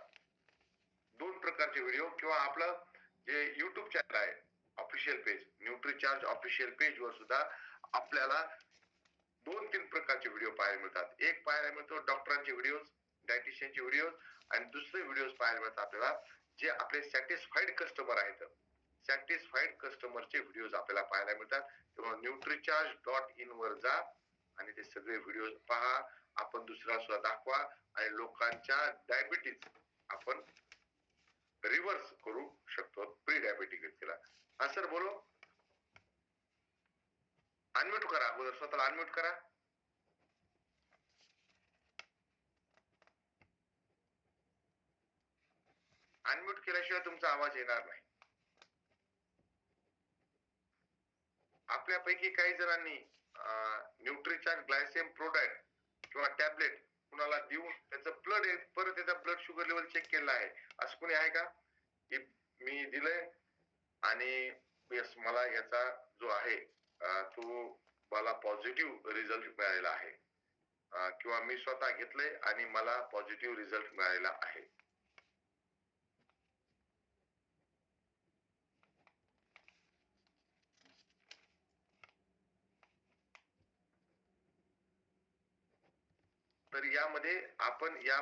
2 प्रकारचे व्हिडिओ किंवा आपलं जे युट्यूब चॅनल आहे ऑफिशियल पेज, न्यूट्रिचार्ज ऑफिशियल पेज वर सुद्धा आपल्याला 2-3 प्रकारचे व्हिडिओ पाहायला मिळतात. एक पाहायला मिळतो डॉक्टरांचे व्हिडिओ, डायटिशियनचे व्हिडिओ, आणि दुसरे व्हिडिओ पाहायला मिळतात आपल्याला जे आपले सॅटिस्फाईड कस्टमर आहेत, सॅटिस्फाईड कस्टमरचे व्हिडिओ आपल्याला पाहायला मिळतात. तेव्हा nutrichart.in वर जा आणि ते सगळे व्हिडिओ पहा. आपण दुसरा सुद्धा दाखवा आणि लोकांच्या डायबिटीज आपण रिव्हर्स करू शकतो प्री डायबिटिक व्यक्तीला. हा सर बोलो, अनम्यूट करा, अगोदर स्वतःला अनम्यूट करा. अनम्यूट केल्याशिवाय तुमचा आवाज येणार नाही. आपल्यापैकी काही जणांनी न्यूट्रिचार्ज ग्लायसेम प्रोडक्ट किंवा टॅबलेट कुणाला देऊन त्याचं परत त्याचा ब्लड शुगर लेवल चेक केला आहे, असं कोणी आहे का? की मी दिलंय आणि यस मला याचा जो आहे तो मला पॉझिटिव्ह रिझल्ट मिळालेला आहे, किंवा मी स्वतः घेतलंय आणि मला पॉझिटिव्ह रिझल्ट मिळालेला आहे. तर यामध्ये आपण या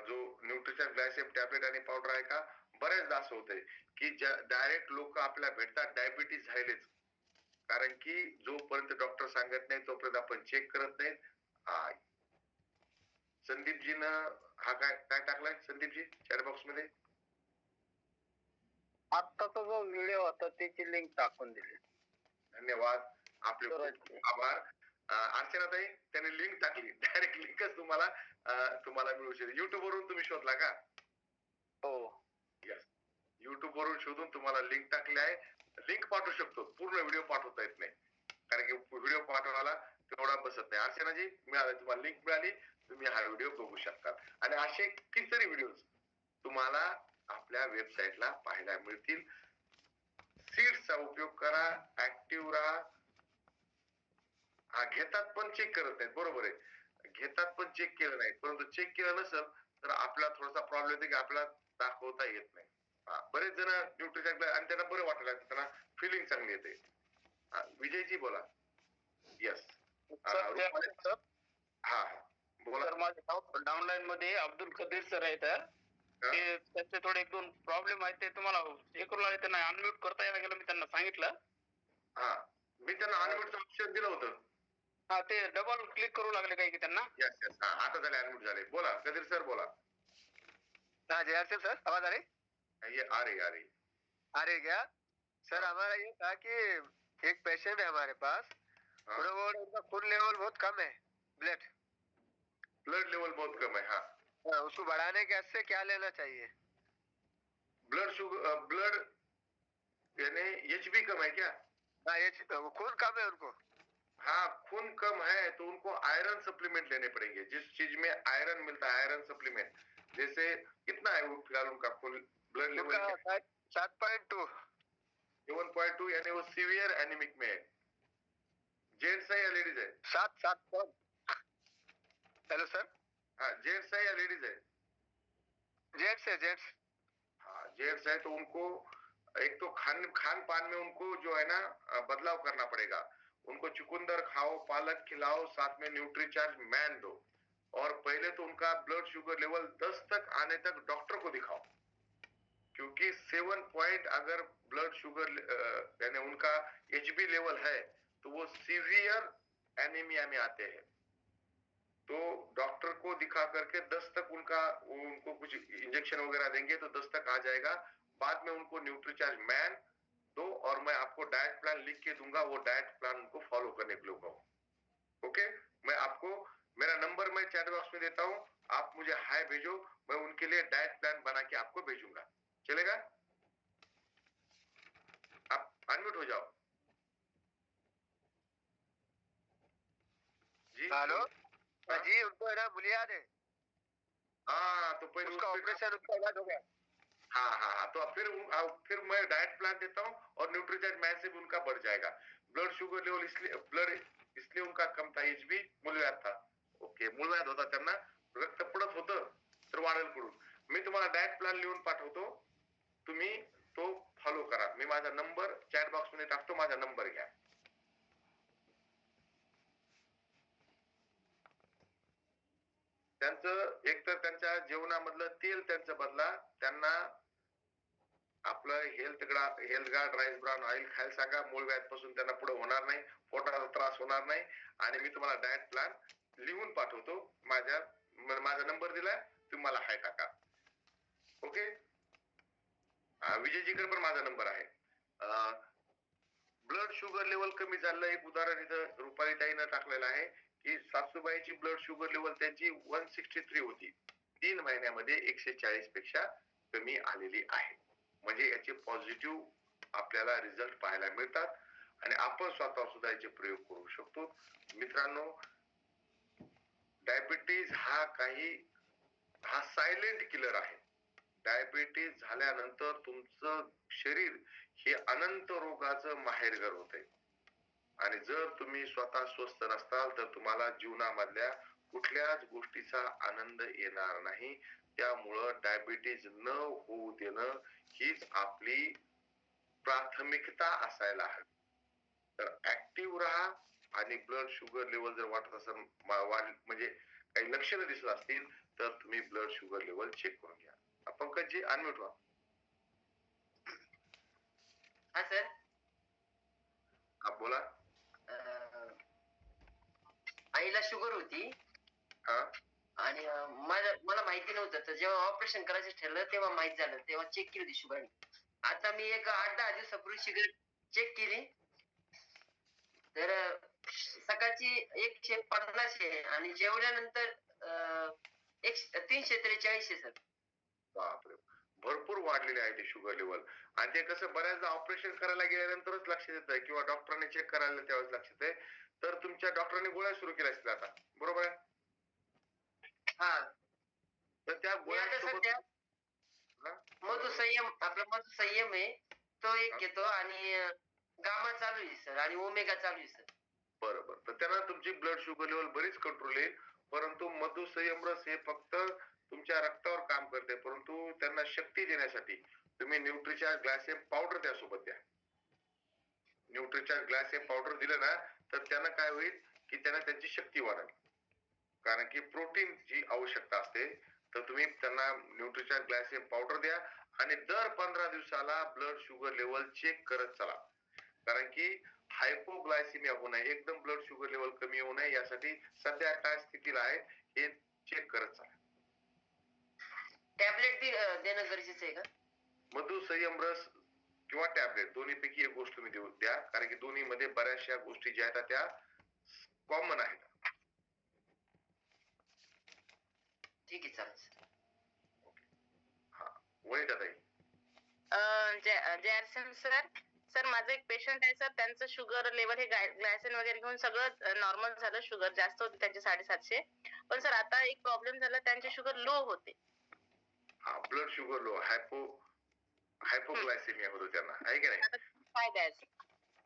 जो न्यूट्रिचार्ज ग्लायसेम टॅबलेट आणि पावडर आहे का बऱ्याचदा असं होतंय की डायरेक्ट लोक आपल्याला भेटतात डायबिटीज झालेच, कारण की जोपर्यंत डॉक्टर सांगत नाही तोपर्यंत आपण चेक करत नाहीत. हा, संदीपजीनं हा काय काय टाकलाय संदीपजी चॅट बॉक्स मध्ये? आत्ताचा जो व्हिडिओ होता त्याची लिंक टाकून दिली. धन्यवाद, आपले खूप खूप आभार. अर्चनाताई त्याने लिंक टाकली, डायरेक्ट लिंकच तुम्हाला मिळू शकेल. युट्यूब वरून तुम्ही शोधला का? हो. यस, युट्यूब वरून शोधून तुम्हाला लिंक टाकली आहे. लिंक पाठवू शकतो, पूर्ण व्हिडिओ पाठवता येत नाही कारण की व्हिडिओ पाठवायला तेवढा बसत नाही. अर्चनाजी मिळाले, तुम्हाला लिंक मिळाली, तुम्ही हा व्हिडिओ बघू शकता. आणि असे कितीतरी व्हिडिओ तुम्हाला आपल्या वेबसाईटला पाहायला मिळतील. सीड्सचा उपयोग करा, ऍक्टिव्ह राहा. हा, घेतात पण चेक करत नाहीत, बरोबर आहे, घेतात पण चेक केलं नाही. परंतु चेक केलं नसेल तर आपला थोडासा प्रॉब्लेम येते की आपल्याला दाखवता येत नाही. बरेच जण न्यूट्रिशन आणि त्यांना बरं वाटायला लागतं, त्यांना फिलिंग चांगली येते. विजयजी बोला. यस हा बोला. सर माझ्या डाउनलाईन मध्ये अब्दुल कदीर सर आहेत. ते त्यांचे थोडे एक दोन प्रॉब्लेम आहेत, ते तुम्हाला हे करू लागले, त्यांना अनम्यूट करता येणार गेलं, मी त्यांना सांगितलं. हा, मी त्यांना अनम्यूटचं ऑप्शन दिलं होतं. हा, ते डबल क्लिक करू लागले काही की त्यांना. यस यस, हा आता झाले, अनम्यूट झाले. बोला कदीर सर बोला. हाँ जय सिंह सर, आवाज आ रही? ये आ रही आ रही क्या सर? हमारा ये था कि एक पेशेंट है हमारे पास, थोड़ा वो उनका खून लेवल बहुत कम है, ब्लड लेवल बहुत कम है. हाँ, उसको बढ़ाने के वास्ते क्या लेना चाहिए? ब्लड शुगर, ब्लड यानी एचबी कम है क्या? हाँ ये खून कम है उनको. हाँ, खून कम है तो उनको आयरन सप्लीमेंट लेने पड़ेंगे. जिस चीज में आयरन मिलता है, आयरन सप्लीमेंट, जैसे कितना है वो फिलहाल उनका खून ब्लड लेवल? 7.2. 7.2, यानी वो सीवियर एनीमिक में है. जेंट्स है या लेडीज है? 7. Hello sir. हाँ, जेंट्स है या लेडीज है? जेंट्स है, जेंट्स. हाँ, जेंट्स है तो उनको एक तो खान पान में उनको जो है ना बदलाव करना पड़ेगा. उनको चुकंदर खाओ, पालक खिलाओ, साथ में न्यूट्रीचार्ज मैन दो. और पहले तो उनका ब्लड शुगर लेवल 10 तक आने तक डॉक्टर को दिखाओ, क्योंकि 7 पॉइंट अगर ब्लड शुगर यानी उनका एचबी लेवल है तो वो सीवियर एनीमिया में आते हैं. तो डॉक्टर को दिखा करके 10 तक उनको कुछ इंजेक्शन वगैरह देंगे तो 10 तक आ जाएगा. बाद में उनको न्यूट्रीचार्ज मैन दो और मैं आपको डाइट प्लान लिख के दूंगा, वो डाइट प्लान उनको फॉलो करने के लिए कहो. ओके, मैं आपको मेरा नंबर मैं चैट बॉक्स में देता हूँ, आप मुझे हाय भेजो, मैं उनके लिए डाइट प्लान बना के आपको भेजूंगा. चलेगा? आप अनम्यूट हो जाओ जी. हेलो जी, उनको है ना बुलियाद है. हाँ, तो पहले उसका ऑपरेशन उसका इलाज हो गया. हाँ, तो फिर मैं डाइट प्लान देता हूँ और न्यूट्रीचार्ज मैन से भी उनका बढ़ जाएगा. ब्लड शुगर लेवल इसलिए उनका कम था, एचबी मूलव्याध था. ओके, मूलव्याध होता त्यांना, रक्त पडत होतं तर वाढेल कडून. मी तुम्हाला डाएट प्लान लिहून पाठवतो, तुम्ही तो फॉलो करा. मी माझा नंबर चॅट बॉक्स मध्ये टाकतो, माझा नंबर घ्या. त्यांचं एकतर त्यांच्या जेवणामधलं तेल त्यांचं बदला, त्यांना आपलं health guard rice brown oil खायला सांगा. मूळव्याध पासून त्यांना पुढे होणार नाही, पोटाचा त्रास होणार नाही. आणि मी तुम्हाला डाएट प्लान लिहून पाठवतो. माझा नंबर दिलाय, तुम्ही मला हाय टाका. ओके, विजयजीकडे पण माझा नंबर आहे. ब्लड शुगर लेवल कमी झालं, एक उदाहरण इथं रुपाली ताईनं टाकलेलं आहे की सासूबाईची ब्लड शुगर लेवल त्यांची 163 होती, 3 महिन्यामध्ये 140 पेक्षा कमी आलेली आहे. म्हणजे याचे पॉझिटिव्ह आपल्याला रिझल्ट पाहायला मिळतात आणि आपण स्वतः सुद्धा याचे प्रयोग करू शकतो. मित्रांनो, डायबिटीज हा सायलेंट किलर आहे. डायबिटीज झाल्यानंतर तुमचं शरीर हे अनंत रोगाचं माहेरघर होते. आणि जर तुम्ही स्वतः स्वस्थ नसताल तर तुम्हाला जीवनामधल्या कुठल्याच गोष्टीचा आनंद येणार नाही. त्यामुळं डायबिटीज न होऊ देणं हीच आपली प्राथमिकता असायला हवी. तर ऍक्टिव्ह राहा आणि ब्लड शुगर लेवल जर वाटत असेल म्हणजे काही लक्षणं दिसत असतील तर तुम्ही ब्लड शुगर लेवल चेक करून घ्या. पंकजी अनम्यूट व्हा. हा सर. हा बोला. आईला शुगर होती हा आणि मला माहिती नव्हतं, तर जेव्हा ऑपरेशन करायचं ठरलं तेव्हा माहित झालं, तेव्हा चेक केली होती शुगर. आता मी एक 8-10 दिवसापूर्वी शुगर चेक केली, तर सकाळची 150 आहे आणि जेवल्यानंतर 343 आहे सर. बापरे, भरपूर वाढलेली आहे ती शुगर लेवल. आणि ते कसं बऱ्याचदा ऑपरेशन करायला गेल्यानंतरच लक्षात येतं किंवा डॉक्टरांनी चेक करायला त्यावेळेस लक्षात येते. तर तुमच्या डॉक्टरांनी गोळ्या सुरू केल्या असतील आता, बरोबर आहे? हा, तर त्या मी आता गोळ्या सध्या मधुसंयम आहे तो एक घेतो आणि गामा चालू आहे सर आणि ओमेगा चालू आहे सर. बरोबर, तर त्यांना तुमची ब्लड शुगर लेवल बरीच कंट्रोल येईल. परंतु मधुसंयम रस हे फक्त तुमच्या रक्तावर काम करते, परंतु त्यांना शक्ती देण्यासाठी तुम्ही न्यूट्रिचार्ज ग्लायसेम पावडर त्यासोबत द्या. न्यूट्रिचार्ज ग्लायसेम पावडर दिलं ना तर त्यांना काय होईल की त्यांना त्यांची शक्ती वाढेल. कारण की प्रोटीन जी आवश्यकता असते, तर तुम्ही त्यांना न्यूट्रिचार्ज ग्लायसेम पावडर द्या आणि दर 15 दिवसाला ब्लड शुगर लेवल चेक करत चला. कारण की हायपोग्लायसिमिया होऊ नये, एकदम ब्लड शुगर लेवल कमी होऊ नये, यासाठी सध्या काय स्थितीला आहे हे चेक करत चला. टॅबलेट देणं गरजेचं आहे का? मधुसंयम रस किंवा टॅबलेट दोन्हीपैकी एक गोष्ट तुम्ही देऊ द्या, कारण की दोन्ही मध्ये बऱ्याचशा गोष्टी ज्या आहेत त्या कॉमन आहेत. ठीक आहे, चालेल सर. हा, वनिता ताई. जॅरसन सर. सर माझं एक पेशंट आहे सर, त्यांचं शुगर लेवल हे ग्लायसेन वगैरे घेऊन सगळं नॉर्मल झालं, शुगर जास्त होती त्यांची 750. पण सर आता एक प्रॉब्लेम झाला, त्यांची शुगर लो होते. हा, ब्लड शुगर लो, हायपोग्लायसिमिया होतो त्यांना, आहे की नाही? काय द्यायचं?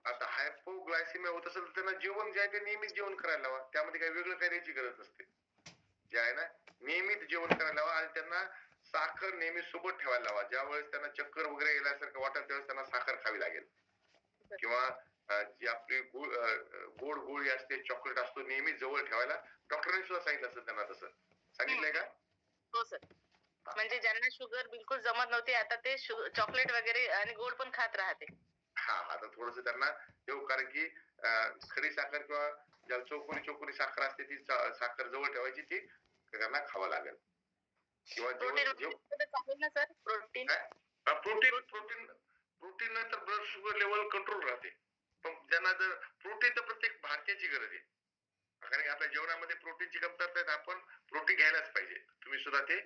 आता हायपोग्लायसिमिया होत असेल तर त्यांना जेवण जे आहे ते नियमित जेवण करायला लावा. त्यामध्ये काही वेगळं काही द्यायची गरज नसते. जे आहे ना नियमित जेवण करायला लावा आणि त्यांना साखर नेहमी सोबत ठेवायला लावा. ज्या वेळेस त्यांना चक्कर वगैरे येण्यासारखं वाटेल त्यावेळेस त्यांना साखर खावी लागेल. किंवा जी आपली गोड गोळी असते, चॉकलेट असतो, नेहमी जवळ ठेवायला डॉक्टरांनी सुद्धा सांगितलं असेल त्यांना. तसं सांगितलंय का? हो सर. म्हणजे ज्यांना शुगर बिलकुल जमत नव्हती आता ते चॉकलेट वगैरे आणि गोड पण खात राहते. हा, आता थोडस त्यांना देऊ, कारण की खडी साखर किंवा ज्याला चौकोनी साखर असते ती साखर जवळ ठेवायची, ती त्यांना खावं लागेल. किंवा चालेल ना सर? प्रोटीन नंतर ब्लड शुगर लेवल कंट्रोल राहते. पण ज्यांना जर प्रोटीन, तर प्रत्येक भारतीयाची गरज आहे, कारण की आपल्या जेवणामध्ये प्रोटीनची कमतरता आहे. आपण प्रोटीन घ्यायलाच पाहिजे. तुम्ही सुद्धा ते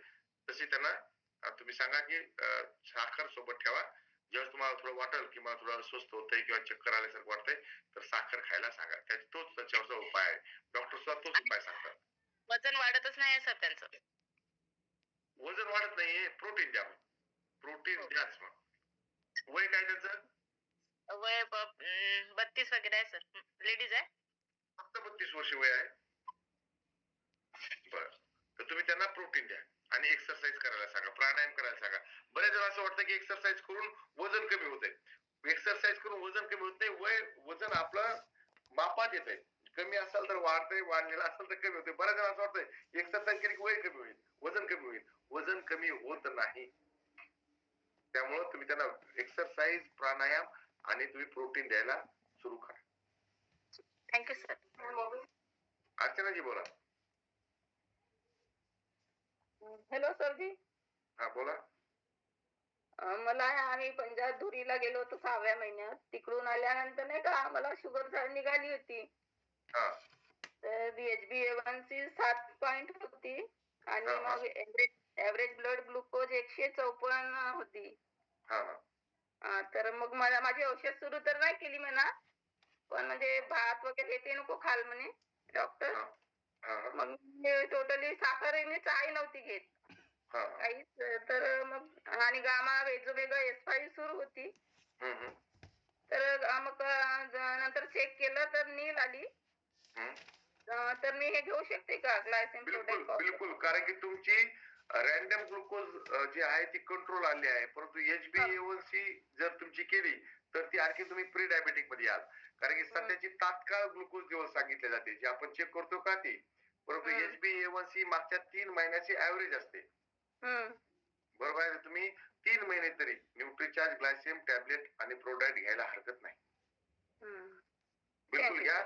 तसे त्यांना तुम्ही सांगा की साखर सोबत ठेवा. जेव्हा तुम्हाला थोडं वाटेल की मला थोडं अस्वस्थ होतंय किंवा चक्कर आल्यासारखं वाटतंय तर साखर खायला सांगा. तोच त्याच्यावरचा उपाय आहे. डॉक्टर सुद्धा तोच उपाय सांगतात. वजन वाढतच नाही सर त्यांचं. वजन वाढत नाहीये, प्रोटीन द्या. प्रोटीन द्याच. मग वय काय त्यांचं? वय 32 वगैरे आहे सर. लेडीज आहे. फक्त 32 वर्ष वय आहे. बर, तर तुम्ही त्यांना प्रोटीन द्या आणि एक्सरसाइज करायला सांगा, प्राणायाम करायला सांगा. बरेच जण असं वाटतं की एक्सरसाइज करून वजन कमी होतंय. एक्सरसाइज करून वजन कमी होत नाही. वजन आपलं मापात येत आहे. कमी असेल तर वाढतंय, वाढलेलं असेल तर कमी होते. बऱ्याच जण असं वाटतंय एक्सरसाइज केली की वय कमी होईल, वजन कमी होईल. वजन कमी होत नाही. त्यामुळे तुम्ही त्यांना एक्सरसाइज, प्राणायाम आणि तुम्ही प्रोटीन द्यायला सुरू करा. Thank you sir. अर्चनाजी बोला. हॅलो सरजी. हा बोला. मला आम्ही पंजाब धुरीला गेलो होतो 6व्या महिन्यात. तिकडून आल्यानंतर नाही का आम्हाला शुगर निघाली होती. तर HbA1c 7 पॉइंट होती आणि मग एव्हरेज ब्लड ग्लुकोज 154 होती. तर मग मला माझी औषध सुरू तर नाही केली म्हणा, पण म्हणजे भात वगैरे ते नको खाल म्हणे डॉक्टर. मग टोटली साखर मी चाही नव्हती घेत काहीच. तर मग आणि गामा वेगवेगळं S5 सुरू होती. तर मग नंतर चेक केलं तर नील आली. तर मी हे घेऊ शकते का ग्लायसेम प्रोडक्ट? बिलकुल, कारण की तुमची रॅन्डम ग्लुकोज जी आहे ती कंट्रोल आली आहे. परंतु HbA1c जर तुमची केली तर ती आणखी तुम्ही प्री डायबेटिक मध्ये याल. कारण की सध्याची तात्काळ ग्लुकोज लेवल सांगितले जाते, जे आपण चेक करतो का ती. परंतु HbA1c मागच्या 3 महिन्याची ऍव्हरेज असते. बरोबर आहे. तुम्ही 3 महिने तरी न्यूट्रीचार्ज ग्लायसेम टॅबलेट आणि प्रोडाक्ट घ्यायला हरकत नाही. बिलकुल घ्या.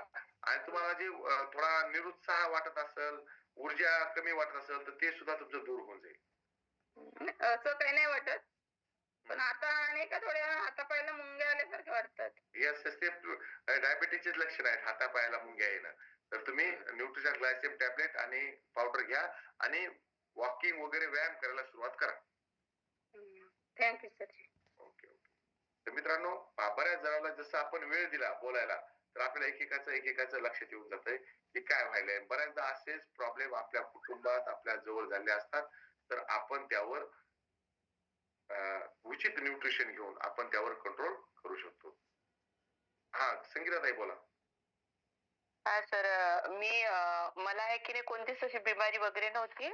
आणि तुम्हाला जे थोडा निरुत्साह वाटत असेल, ऊर्जा कमी वाटत असेल, तर ते सुद्धा तुमचं दूर होऊन जाईल. असं काही नाही वाटत, पण आता नाही का थोड्या हातापायाला मुंग्या आल्यासारखे वाटतात. येस ते डायबिटीजचे लक्षण आहेत, हातापायाला मुंग्या येणं. तर तुम्ही न्यूट्रीचार्ज ग्लायसेम टॅबलेट आणि पावडर घ्या आणि वॉकिंग वगैरे व्यायाम करायला सुरुवात करा. Thank you sir. Okay okay. तर मित्रांनो, बऱ्याच जणांना जसं आपण वेळ दिला बोलायला, तर आपल्याला एकेकाचं लक्षात येऊन जातंय की काय व्हायलंय. बऱ्याचदा असेच प्रॉब्लेम आपल्या कुटुंबात आपल्या जवळ झाले असतात, तर आपण त्यावर उचित न्यूट्रिशन घेऊन आपण त्यावर कंट्रोल करू शकतो. हा, संगीताताई बोला. हा सर, मला आहे की नाही कोणतीच अशी बिमारी वगैरे नव्हती,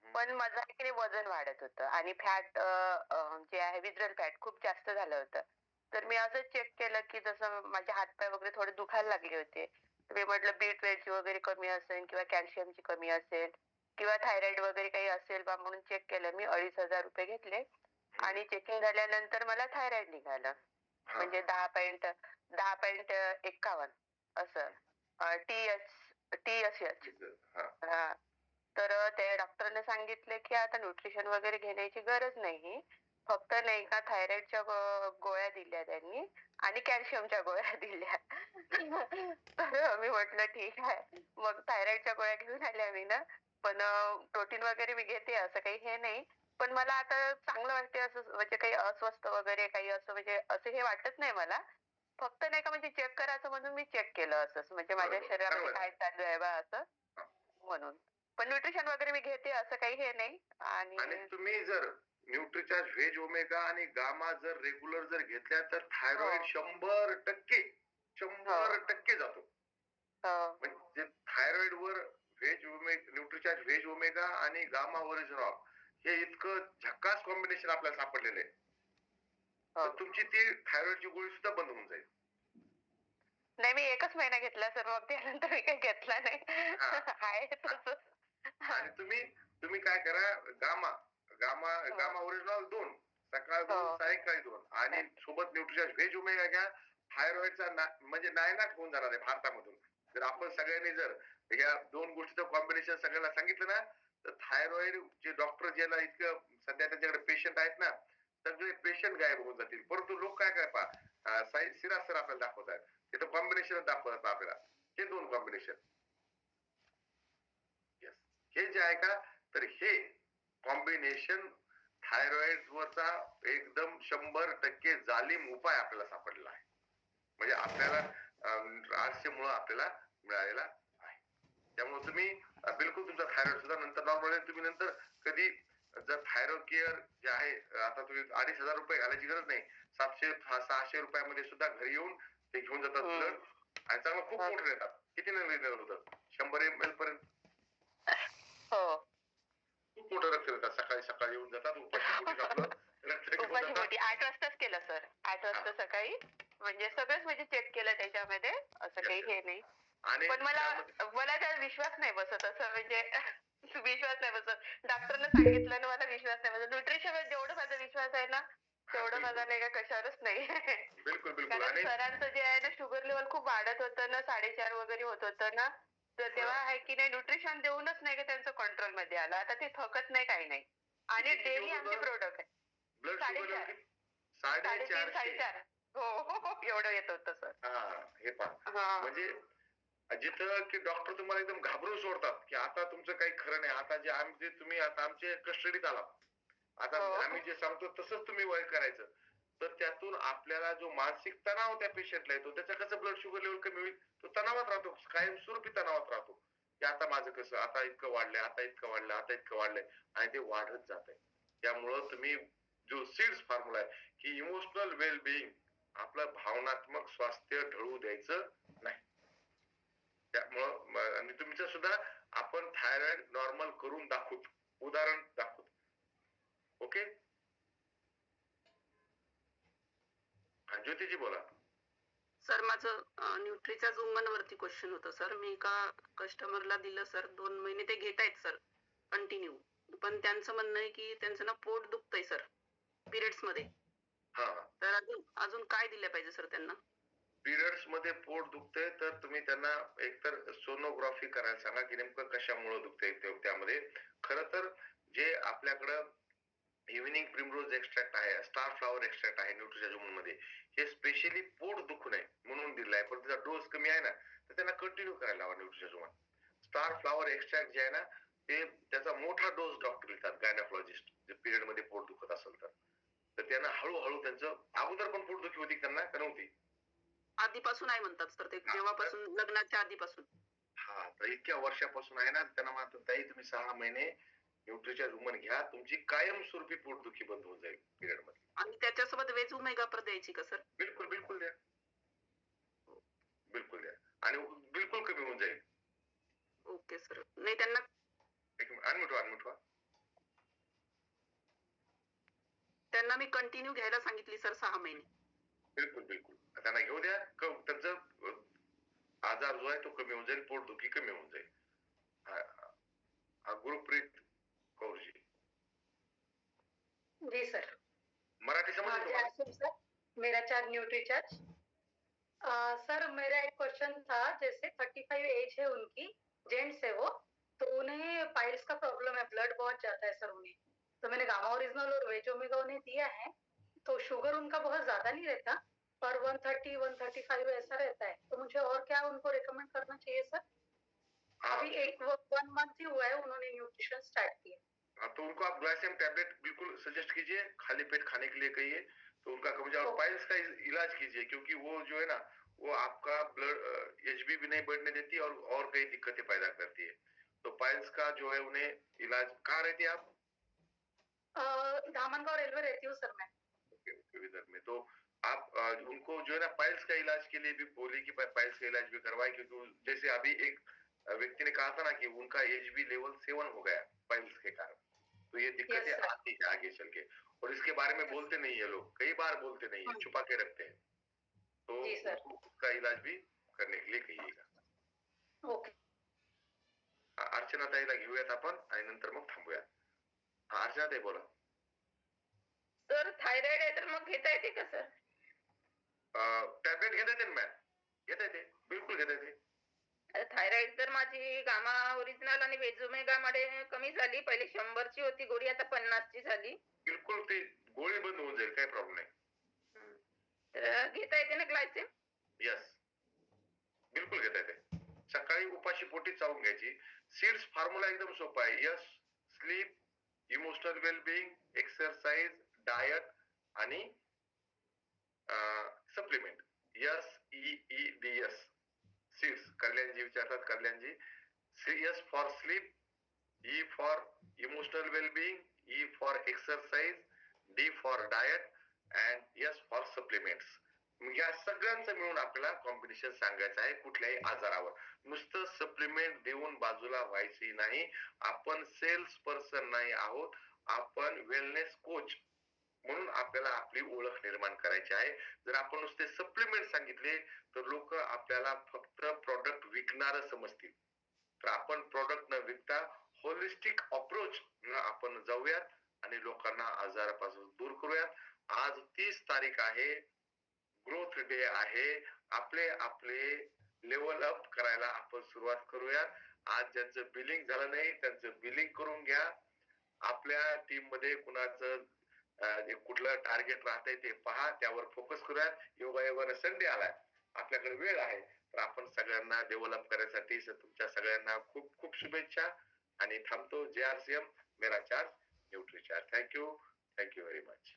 पण माझं आहे की नाही वजन वाढत होतं आणि फॅट जे आहे विथड्रॉल फॅट खूप जास्त झालं होतं. तर मी असं चेक केलं की जसं माझे हातपाय वगैरे थोडे दुखायला लागले होते. तर मी म्हटलं B12 ची वगैरे कमी असेल किंवा कॅल्शियमची कमी असेल किंवा थायरॉइड वगैरे काही असेल बा म्हणून चेक केलं. मी 2,500 रुपये घेतले आणि चेकिंग झाल्यानंतर मला थायरॉइड निघालं. म्हणजे 10.51 असं TSH. हा. तर त्या डॉक्टरने सांगितले की आता न्यूट्रिशन वगैरे घेण्याची गरज नाही, फक्त नाही का थायरॉइडच्या गोळ्या दिल्या त्यांनी आणि कॅल्शियमच्या गोळ्या दिल्या. तर मी म्हटलं ठीक आहे. मग थायरॉइडच्या गोळ्या घेऊन आल्या मी ना, पण प्रोटीन वगैरे मी घेते, असं काही हे नाही. पण मला आता चांगलं वाटते, असं म्हणजे काही अस्वस्थ वगैरे काही असं म्हणजे असं हे वाटत नाही मला. फक्त नाही का म्हणजे चेक करायचं म्हणून मी चेक केलं असंच, म्हणजे माझ्या शरीरामध्ये काय चालू आहे बा असं म्हणून. पण न्यूट्रिशन वगैरे मी घेते, असं काही हे नाही. आणि तुम्ही जर न्यूट्रीचार्ज व्हेज ओमेगा आणि गामा जर रेग्युलर जर घेतल्या तर थायरॉइड 100% जातो. म्हणजे थायरॉइड वर न्यूट्रीचार्ज व्हेज ओमेगा आणि गामा ओरिजिनॉल हे इतकं झक्कास कॉम्बिनेशन आपल्याला सापडलेलं आहे. तर तुमची ती थायरॉइडची गोळी सुद्धा बंद होऊन जाईल. नाही, मी 1च महिना घेतला सर, मग त्यानंतर मी काही घेतला नाही. आहे तसं. आणि तुम्ही काय करा, गामा ओरिजिनल 2 सकाळ 2 सायंकाळी 2 आणि सोबत न्यूट्रीचार्ज व्हेज ओमेगा घ्या. थायरॉइडचा म्हणजे नायनाट होऊन जाणार आहे भारतामधून. जर आपण सगळ्यांनी जर या 2 गोष्टीचं कॉम्बिनेशन सगळ्यांना सांगितलं ना, तर थायरॉइड जे डॉक्टर ज्याला इतकं सध्या त्यांच्याकडे पेशंट आहेत ना, सगळे पेशंट गायब होऊन जातील. परंतु लोक काय करतात, सिराज सर आपल्याला दाखवतात, तिथं कॉम्बिनेशन दाखवतात आपल्याला, हे 2 कॉम्बिनेशन. हे जे आहे का, तर हे कॉम्बिनेशन थायरॉइड वरचा एकदम 100% जालीम उपाय आपल्याला सापडलेला आहे. म्हणजे आपल्याला RC मुळे आपल्याला मिळालेला आहे. त्यामुळे तुम्ही बिलकुल तुमचा थायरॉइड सुद्धा नंतर नॉर्मल आहे. तुम्ही नंतर कधी जर थायरॉइड केअर जे आहे, आता तुम्ही 2,500 रुपये घालायची गरज नाही. 700-600 रुपयामध्ये सुद्धा घरी येऊन ते घेऊन जातात ब्लड आणि चांगलं खूप मोठं देतात. किती नवीन होतं, 100 ml पर्यंत खूप मोठं रक्त देतात. सकाळी येऊन जातात, उपाशी आपलं रक्त घेऊन जातात. 8 वाजताच केलं सर, 8 वाजता सकाळी. म्हणजे सगळंच म्हणजे चेक केलं त्याच्यामध्ये, असं काही हे नाही. पण मला त्यात विश्वास नाही बसत, असं म्हणजे विश्वास नाही बसत. डॉक्टरने सांगितलं ना, मला विश्वास नाही बसत. न्यूट्रिशनवर जेवढं माझा विश्वास आहे ना, तेवढं माझा नाही का कशावरच नाही. कारण सरांचं जे आहे ना, शुगर लेवल खूप वाढत होतं ना, 4.5 वगैरे होत होतं ना, तर तेव्हा आहे की नाही न्यूट्रिशन देऊनच नाही का त्यांचं कंट्रोल मध्ये आलं. आता ते थकत नाही, काही नाही. आणि डेली आमचे प्रोडक्ट आहे. 4.5, 3.5, 4.5 हो एवढं येत होतं सर. हे पहा, म्हणजे जिथं की डॉक्टर तुम्हाला एकदम घाबरून सोडतात की आता तुमचं काही खरं नाही, आता जे तुम्ही आता आमच्या कस्टडीत आला, आता आम्ही जे सांगतो तसंच तुम्ही वय करायचं. तर त्यातून आपल्याला जो मानसिक तणाव त्या पेशंटला येतो, त्याचं कसं ब्लड शुगर लेवल कमी होईल, तो तणावात राहतो, कायमस्वरूपी तणावात राहतो की आता माझं कसं, आता इतकं वाढलंय, आता इतकं वाढलंय आणि ते वाढत जात आहे. त्यामुळं तुम्ही जो सीड्स फॉर्म्युला आहे की इमोशनल वेलबिईंग, आपलं भावनात्मक स्वास्थ्य ढळू द्यायचं नाही. त्यामुळं आणि तुमचं सुद्धा आपण थायरॉइड नॉर्मल करून दाखवू, उदाहरण दाखवू. ओके, ज्योतिजी बोला. सर, माझं न्यूट्रीचार्ज वुमन वरती क्वेश्चन होतं सर. मी एका कस्टमरला दिलं सर, 2 महिने ते घेत आहेत सर कंटिन्यू पण त्यांचं म्हणणं आहे की त्यांचं ना पोट दुखतंय सर पिरियड्स मध्ये. तर अजून काय दिलं पाहिजे सर त्यांना? पिरियड्स मध्ये पोट दुखतंय तर तुम्ही त्यांना एकतर सोनोग्राफी करायला सांगा की नेमकं कशामुळे दुखतंय त्यामध्ये. खरं तर जे आपल्याकडं इव्हिनिंग प्रिमरोज एक्स्ट्रॅक्ट आहे, स्टार फ्लॉवर एक्स्ट्रॅक्ट आहे न्यूट्रिशन मध्ये, हे स्पेशली पोट दुखू नये म्हणून दिलाय. पण त्याचा डोस कमी आहे ना, तर त्यांना कंटिन्यू करायला हवा न्यूट्रिशन. स्टार फ्लॉवर एक्स्ट्रॅक्ट जे आहे ना, ते त्याचा मोठा डोस डॉक्टर लिहितात गायनाकोलॉजिस्ट, जे पिरियड मध्ये पोट दुखत असेल तर त्यांना हळूहळू त्यांचं. अगोदर पण पोटदुखी होती त्यांना का नव्हती? आधीपासून आहे म्हणतात सर ते, जेव्हापासून लग्नाच्या आधीपासून. हा, तर इतक्या वर्षापासून आहे ना, त्यांना म्हणतात ताई तुम्ही 6 महिने न्यूट्रिचार्ज वुमन घ्या, तुमची कायमस्वरूपी पोटदुखी बंद होऊन जाईल पिरियड मध्ये. आणि त्याच्यासोबत वेज ओमेगा पर द्यायची का सर? बिलकुल बिलकुल द्या, बिलकुल द्या आणि बिलकुल कमी होऊन जाईल. Okay sir. नाही त्यांना अनमिठवा त्यांना मी कंटिन्यू घ्यायला सांगितली सर 6 महिने. बिलकुल बिलकुल त्यांना घेऊ द्या. त्यांचं आजार जो आहे तो कमी होऊन जाईल, पोटदुखी कमी होऊन जाईल. गुरुप्रीत कौरजी. जी सर. मराठी समझ आसिम सर, मेरा चार्ज न्यूट्री चार्ज। सर मेरा एक क्वेश्चन था, जैसे 35 एज है उनकी, जेंट्स है वो, तो उन्हें पाइल्स का प्रॉब्लम है, ब्लड बहुत जाता है सर उन्हें। तो मैंने गामा ओरिजिनल और वेज ओमेगा उन्हें दिया है, तो शुगर उनका बहुत ज्यादा नहीं रहता, पर 130 135 ऐसा रहता है। तो मुझे और क्या उनको रिकमेंड करना चाहिए सर? अभी 1 मंथ ही हुआ है उन्होंने न्यूट्रिशन स्टार्ट किया। तो उनको आप ग्लाइसेम टैबलेट बिल्कुल सजेस्ट कीजिए, खाली पेट खाने के लिए कहिए, तो उनका कम और पाइल्स का इलाज कीजिए, क्योंकि वो जो है ना, वो आपका ब्लड एचबी भी नहीं बढ़ने देती और कई दिक्कतें पैदा करती है। तो पाइल्स का जो है उन्हें इलाज। कहाँ रहती है आप? धामनगांव रेलवे रहती हूँ सर मैं। विदर्भ में। तो आप उनको जो है ना पाइल्स का इलाज के लिए भी बोली कि पाइल्स का इलाज भी करवाए, क्योंकि जैसे अभी एक व्यक्ति ने कहा था ना कि उनका एचबी लेवल 7 हो गया पाइल्स के कारण, तो ये दिक्कतें आती है आगे चल के, और इसके बारे में बोलते नहीं है लोग, कई बार बोलते नहीं है, छुपा के रखते हैं। तो उसका इलाज भी करने के लिए कहिएगा। ओके। अर्चना ताईला घेऊयात आपण आणि नंतर मग थांबूया. अर्चना ताई बोला. सर थायरॉइड आहे तर मग घेता येते का सर? टॅबलेट घेता येते ना, घेता येते, बिलकुल घेता येते. थायरॉइड तर माझी गामा ओरिजिनल आणि वेजोमेगा मध्ये कमी झाली, पहिले 100 ची होती गोळी, आता 50 ची झाली. बिलकुल ती गोळी बंद होऊन जाईल, काही प्रॉब्लेम नाही. तर घेता येते ना ग्लायसेम? यस, बिलकुल घेता येते. सकाळी उपाशी पोटी चावून घ्यायची. सीड्स फॉर्म्युला एकदम सोपा आहे. Yes, sleep, emotional wellbeing, exercise, diet आणि सप्लिमेंट. SEEDS seeds. कल्याणजी विचारतात, Kalyanji. S for sleep, E for emotional wellbeing, E for exercise, D for diet and S for supplements. या सगळ्यांचं मिळून आपल्याला कॉम्बिनेशन सांगायचं आहे कुठल्याही आजारावर. नुसतं सप्लिमेंट देऊन बाजूला व्हायची नाही. आपण सेल्स पर्सन नाही आहोत, आपण वेलनेस कोच म्हणून आपल्याला आपली ओळख निर्माण करायची आहे. जर आपण नुसते सप्लिमेंट सांगितले तर लोक आपल्याला फक्त प्रॉडक्ट विकणार समजतील. तर आपण प्रॉडक्ट न विकता होलिस्टिक अप्रोच आपण जाऊयात आणि लोकांना आजारापासून दूर करूयात. आज 30 तारीख आहे, ग्रोथ डे आहे. आपले लेवल अप करायला आपण सुरुवात करूयात. आज ज्यांचं बिलिंग झालं नाही त्यांचं बिलिंग करून घ्या. आपल्या टीम मध्ये कुणाचं कुठलं टार्गेट राहतंय ते पहा, त्यावर फोकस करूयात. योगायोगाने संडे आलाय, आपल्याकडे वेळ आहे, तर आपण सगळ्यांना डेव्हलप करण्यासाठी तुमच्या सगळ्यांना खूप खूप शुभेच्छा आणि थांबतो. JRCM मेरा charge nutri charge. Thank you very much.